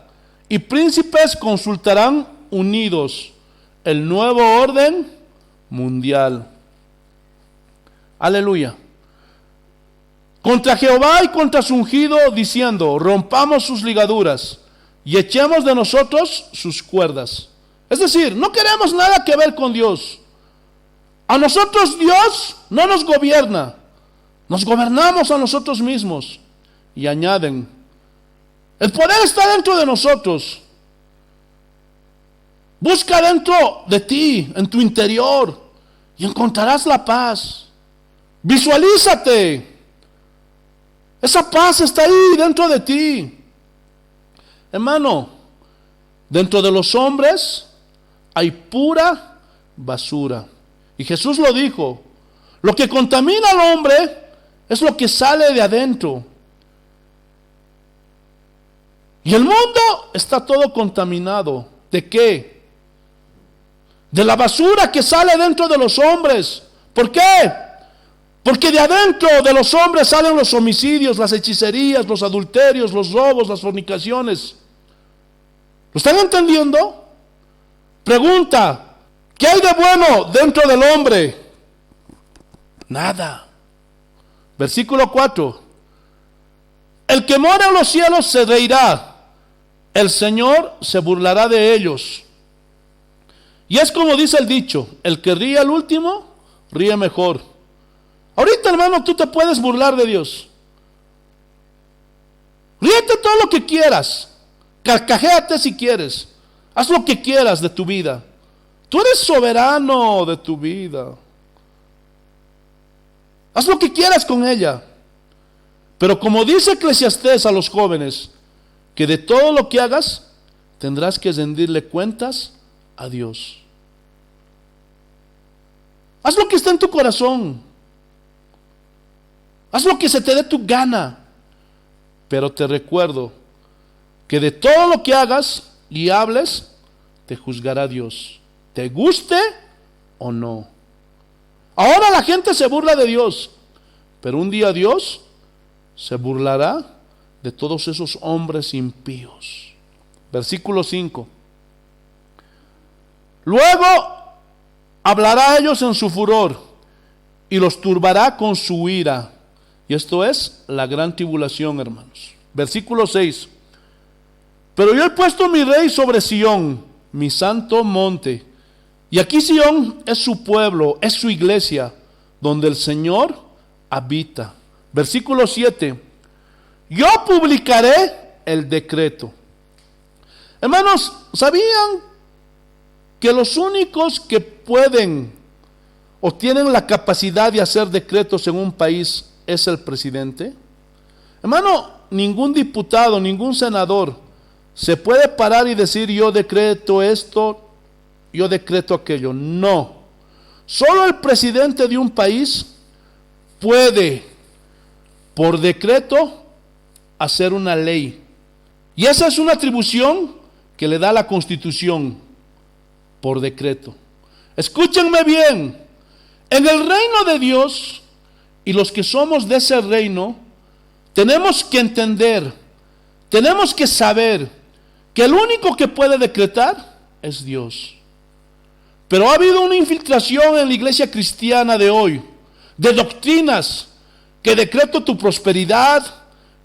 y príncipes consultarán unidos el nuevo orden mundial. Aleluya. Contra Jehová y contra su ungido, diciendo: rompamos sus ligaduras y echemos de nosotros sus cuerdas. Es decir, no queremos nada que ver con Dios. A nosotros Dios no nos gobierna, nos gobernamos a nosotros mismos. Y añaden: el poder está dentro de nosotros. Busca dentro de ti, en tu interior, y encontrarás la paz. Visualízate. Esa paz está ahí dentro de ti. Hermano, dentro de los hombres hay pura basura. Y Jesús lo dijo: lo que contamina al hombre es lo que sale de adentro. Y el mundo está todo contaminado. ¿De qué? De la basura que sale dentro de los hombres. ¿Por qué? Porque de adentro de los hombres salen los homicidios, las hechicerías, los adulterios, los robos, las fornicaciones. ¿Lo están entendiendo? Pregunta: ¿qué hay de bueno dentro del hombre? Nada. Versículo 4. El que mora en los cielos se reirá, el Señor se burlará de ellos. Y es como dice el dicho: el que ríe al último, ríe mejor. Ahorita, hermano, tú te puedes burlar de Dios. Ríete todo lo que quieras. Carcajéate si quieres. Haz lo que quieras de tu vida. Tú eres soberano de tu vida. Haz lo que quieras con ella. Pero como dice Eclesiastés a los jóvenes, que de todo lo que hagas tendrás que rendirle cuentas a Dios. Haz lo que está en tu corazón. Haz lo que se te dé tu gana. Pero te recuerdo que de todo lo que hagas y hables, te juzgará Dios, te guste o no. Ahora la gente se burla de Dios, pero un día Dios se burlará de todos esos hombres impíos. Versículo 5. Luego hablará a ellos en su furor y los turbará con su ira. Y esto es la gran tribulación, hermanos. Versículo 6. Pero yo he puesto mi rey sobre Sión, mi santo monte. Y aquí Sión es su pueblo, es su iglesia, donde el Señor habita. Versículo 7. Yo publicaré el decreto. Hermanos, ¿sabían que los únicos que pueden o tienen la capacidad de hacer decretos en un país es el presidente? Hermano, ningún diputado, ningún senador se puede parar y decir: yo decreto esto, yo decreto aquello. No. Solo el presidente de un país puede, por decreto, hacer una ley. Y esa es una atribución que le da la Constitución, por decreto. Escúchenme bien. En el reino de Dios, y los que somos de ese reino, tenemos que entender, tenemos que saber que el único que puede decretar es Dios. Pero ha habido una infiltración en la iglesia cristiana de hoy, de doctrinas, que decreto tu prosperidad,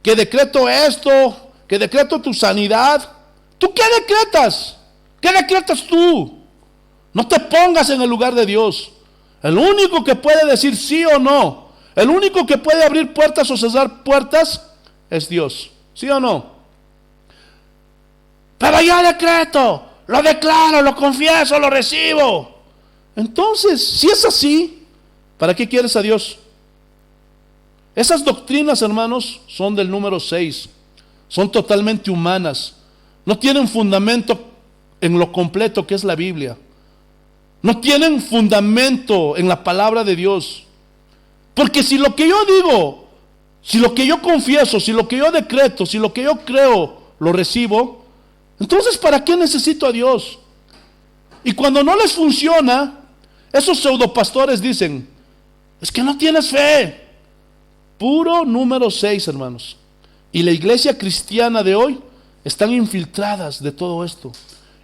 que decreto esto, que decreto tu sanidad. ¿Tú qué decretas? ¿Qué decretas tú? No te pongas en el lugar de Dios. El único que puede decir sí o no, el único que puede abrir puertas o cerrar puertas es Dios. ¿Sí o no? Pero yo decreto, lo declaro, lo confieso, lo recibo. Entonces, si es así, ¿para qué quieres a Dios? Esas doctrinas, hermanos, son del número 6. Son totalmente humanas. No tienen fundamento en lo completo que es la Biblia. No tienen fundamento en la palabra de Dios. Porque si lo que yo digo, si lo que yo confieso, si lo que yo decreto, si lo que yo creo, lo recibo, entonces ¿para qué necesito a Dios? Y cuando no les funciona, esos pseudopastores dicen, es que no tienes fe. Puro número 6, hermanos. Y la iglesia cristiana de hoy están infiltradas de todo esto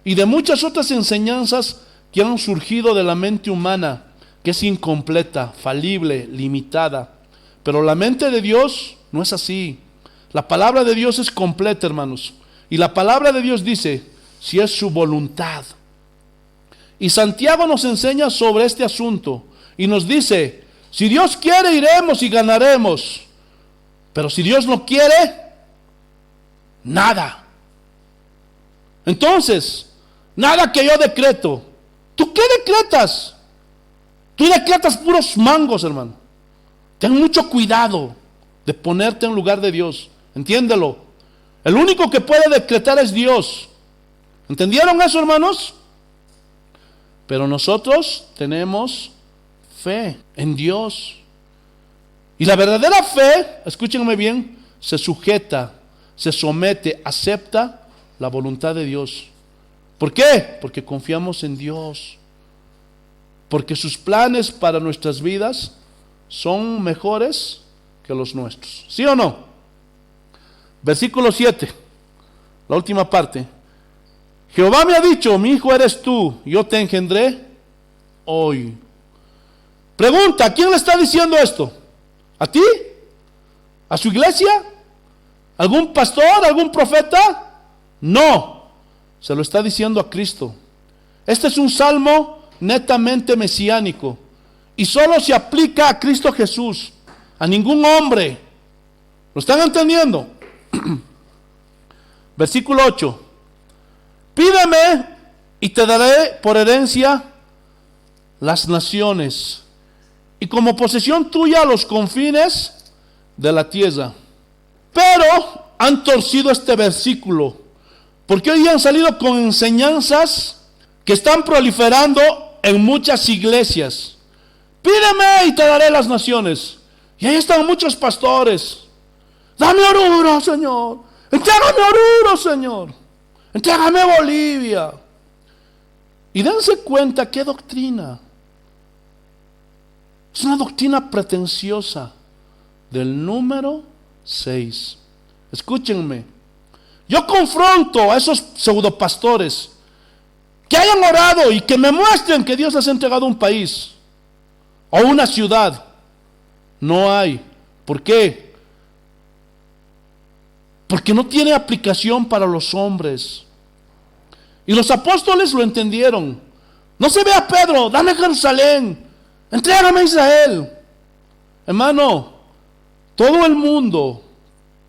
y de muchas otras enseñanzas que han surgido de la mente humana, que es incompleta, falible, limitada. Pero la mente de Dios no es así. La palabra de Dios es completa, hermanos. Y la palabra de Dios dice, si es su voluntad. Y Santiago nos enseña sobre este asunto y nos dice, si Dios quiere iremos y ganaremos, pero si Dios no quiere, nada. Entonces, nada que yo decreto. ¿Tú qué decretas? Tú decretas puros mangos, hermano. Ten mucho cuidado de ponerte en lugar de Dios. Entiéndelo. El único que puede decretar es Dios. ¿Entendieron eso, hermanos? Pero nosotros tenemos fe en Dios. Y la verdadera fe, escúchenme bien, se sujeta, se somete, acepta la voluntad de Dios. ¿Por qué? Porque confiamos en Dios. Porque sus planes para nuestras vidas son mejores que los nuestros. ¿Sí o no? Versículo 7, la última parte. Jehová me ha dicho, mi hijo eres tú, yo te engendré hoy. Pregunta, ¿a quién le está diciendo esto? ¿A ti? ¿A su iglesia? ¿Algún pastor? ¿Algún profeta? No, se lo está diciendo a Cristo. Este es un salmo netamente mesiánico y solo se aplica a Cristo Jesús, a ningún hombre. ¿Lo están entendiendo? Versículo 8. Pídeme y te daré por herencia las naciones y como posesión tuya los confines de la tierra. Pero han torcido este versículo, porque hoy han salido con enseñanzas que están proliferando en muchas iglesias. Pídeme y te daré las naciones. Y ahí están muchos pastores. Dame Oruro, Señor. Entrégame Oruro, Señor. Entrégame Bolivia. Y dense cuenta qué doctrina. Es una doctrina pretenciosa del número 6. Escúchenme. Yo confronto a esos pseudopastores que hayan orado y que me muestren que Dios les ha entregado un país o una ciudad. No hay. ¿Por qué? Porque no tiene aplicación para los hombres. Y los apóstoles lo entendieron. No se ve a Pedro, dame Jerusalén, entrégame a Israel. Hermano, todo el mundo,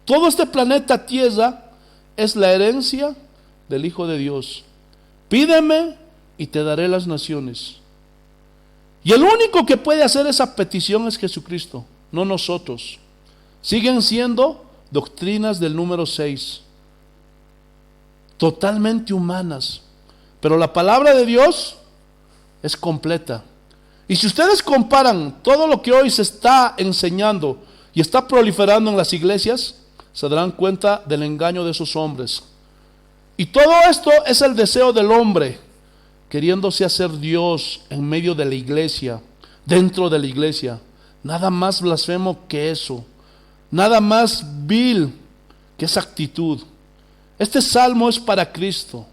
todo este planeta Tierra es la herencia del Hijo de Dios. Pídeme y te daré las naciones. Y el único que puede hacer esa petición es Jesucristo, no nosotros. Siguen siendo doctrinas del número 6, totalmente humanas, pero la palabra de Dios es completa. Y si ustedes comparan todo lo que hoy se está enseñando y está proliferando en las iglesias, se darán cuenta del engaño de esos hombres. Y todo esto es el deseo del hombre, queriéndose hacer Dios en medio de la iglesia, dentro de la iglesia. Nada más blasfemo que eso. Nada más vil que esa actitud. Este salmo es para Cristo.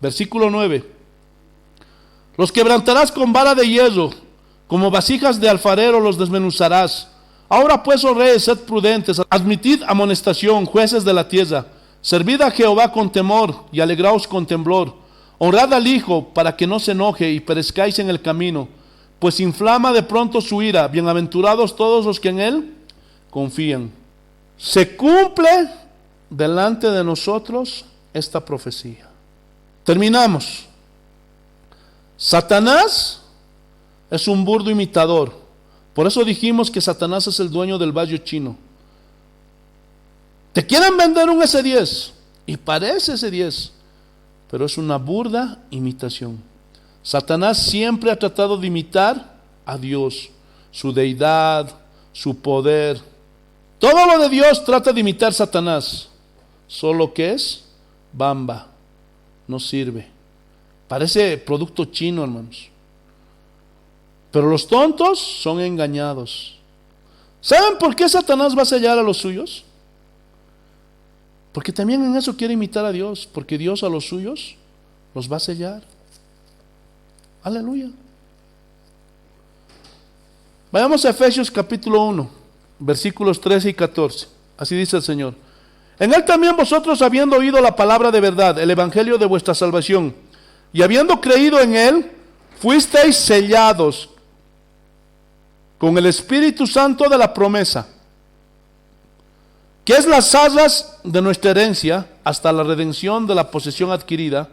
Versículo 9. Los quebrantarás con vara de hierro, como vasijas de alfarero los desmenuzarás. Ahora pues, oh reyes, sed prudentes, admitid amonestación, jueces de la tierra. Servid a Jehová con temor y alegraos con temblor. Honrad al Hijo para que no se enoje y perezcáis en el camino, pues inflama de pronto su ira. Bienaventurados todos los que en Él confían. Se cumple delante de nosotros esta profecía. Terminamos. Satanás es un burdo imitador. Por eso dijimos que Satanás es el dueño del valle chino. Te quieren vender un S10 y parece S10, pero es una burda imitación. Satanás siempre ha tratado de imitar a Dios, su deidad, su poder. Todo lo de Dios trata de imitar Satanás. solo que es bamba, no sirve. Parece producto chino, hermanos. Pero los tontos son engañados. ¿Saben por qué Satanás va a sellar a los suyos? Porque también en eso quiere imitar a Dios, porque Dios a los suyos los va a sellar. Aleluya. Vayamos a Efesios capítulo 1, versículos 13 y 14. Así dice el Señor. En él también vosotros, habiendo oído la palabra de verdad, el evangelio de vuestra salvación, y habiendo creído en él, fuisteis sellados con el Espíritu Santo de la promesa, que es las arras de nuestra herencia hasta la redención de la posesión adquirida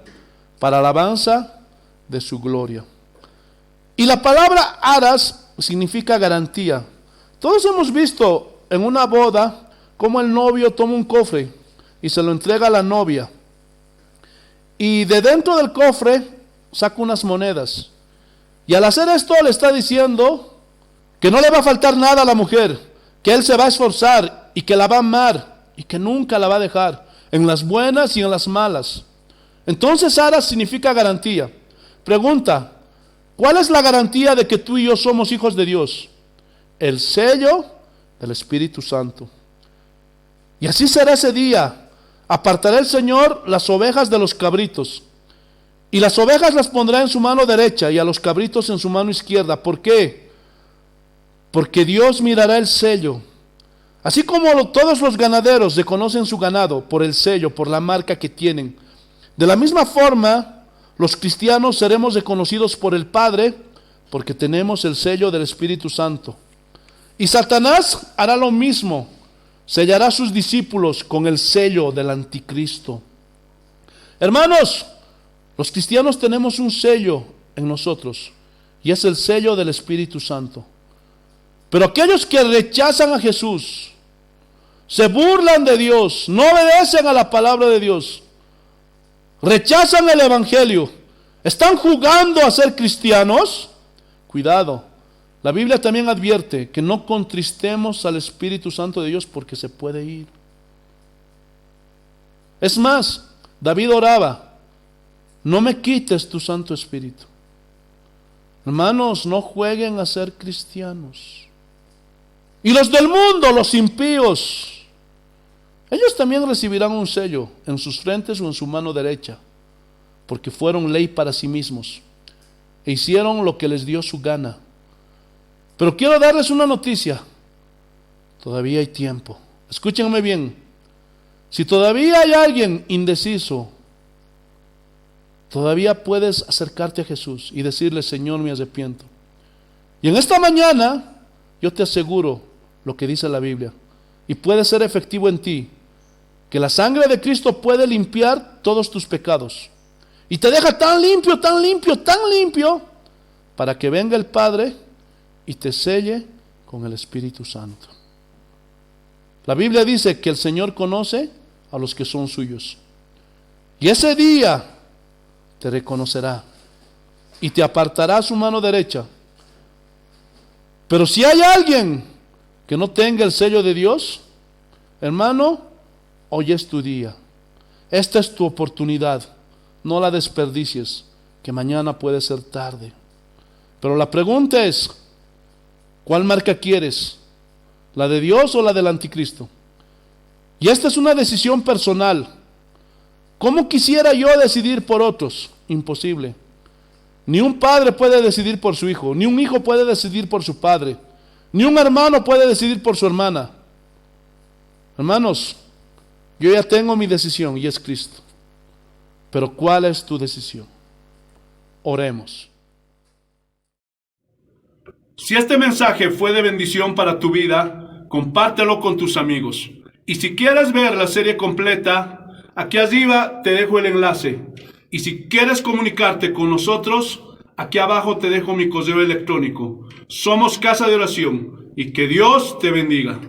para alabanza de su gloria. Y la palabra aras significa garantía. Todos hemos visto en una boda cómo el novio toma un cofre y se lo entrega a la novia. Y de dentro del cofre saca unas monedas. Y al hacer esto le está diciendo que no le va a faltar nada a la mujer, que él se va a esforzar y que la va a amar y que nunca la va a dejar, en las buenas y en las malas. Entonces aras significa garantía. Pregunta, ¿cuál es la garantía de que tú y yo somos hijos de Dios? El sello del Espíritu Santo. Y así será ese día. Apartará el Señor las ovejas de los cabritos. Y las ovejas las pondrá en su mano derecha y a los cabritos en su mano izquierda. ¿Por qué? Porque Dios mirará el sello. Así como todos los ganaderos reconocen su ganado por el sello, por la marca que tienen. De la misma forma, los cristianos seremos reconocidos por el Padre porque tenemos el sello del Espíritu Santo. Y Satanás hará lo mismo. Sellará a sus discípulos con el sello del anticristo. Hermanos, los cristianos tenemos un sello en nosotros y es el sello del Espíritu Santo. Pero aquellos que rechazan a Jesús, se burlan de Dios, no obedecen a la palabra de Dios, rechazan el Evangelio, están jugando a ser cristianos, cuidado. La Biblia también advierte que no contristemos al Espíritu Santo de Dios porque se puede ir. Es más, David oraba, no me quites tu Santo Espíritu. Hermanos, no jueguen a ser cristianos. Y los del mundo, los impíos, ellos también recibirán un sello en sus frentes o en su mano derecha, porque fueron ley para sí mismos e hicieron lo que les dio su gana. Pero quiero darles una noticia. Todavía hay tiempo. Escúchenme bien. Si todavía hay alguien indeciso, todavía puedes acercarte a Jesús y decirle, Señor, me arrepiento. Y en esta mañana, yo te aseguro lo que dice la Biblia. Y puede ser efectivo en ti. Que la sangre de Cristo puede limpiar todos tus pecados. Y te deja tan limpio, tan limpio, tan limpio, para que venga el Padre y te selle con el Espíritu Santo. La Biblia dice que el Señor conoce a los que son suyos. Y ese día te reconocerá y te apartará su mano derecha. Pero si hay alguien que no tenga el sello de Dios, hermano, hoy es tu día. Esta es tu oportunidad. No la desperdicies, que mañana puede ser tarde. Pero la pregunta es, ¿cuál marca quieres? ¿La de Dios o la del anticristo? Y esta es una decisión personal. ¿Cómo quisiera yo decidir por otros? Imposible. Ni un padre puede decidir por su hijo, ni un hijo puede decidir por su padre, ni un hermano puede decidir por su hermana. Hermanos, yo ya tengo mi decisión y es Cristo. Pero ¿cuál es tu decisión? Oremos. Si este mensaje fue de bendición para tu vida, compártelo con tus amigos. Y si quieres ver la serie completa, aquí arriba te dejo el enlace. Y si quieres comunicarte con nosotros, aquí abajo te dejo mi correo electrónico. Somos Casa de Oración y que Dios te bendiga.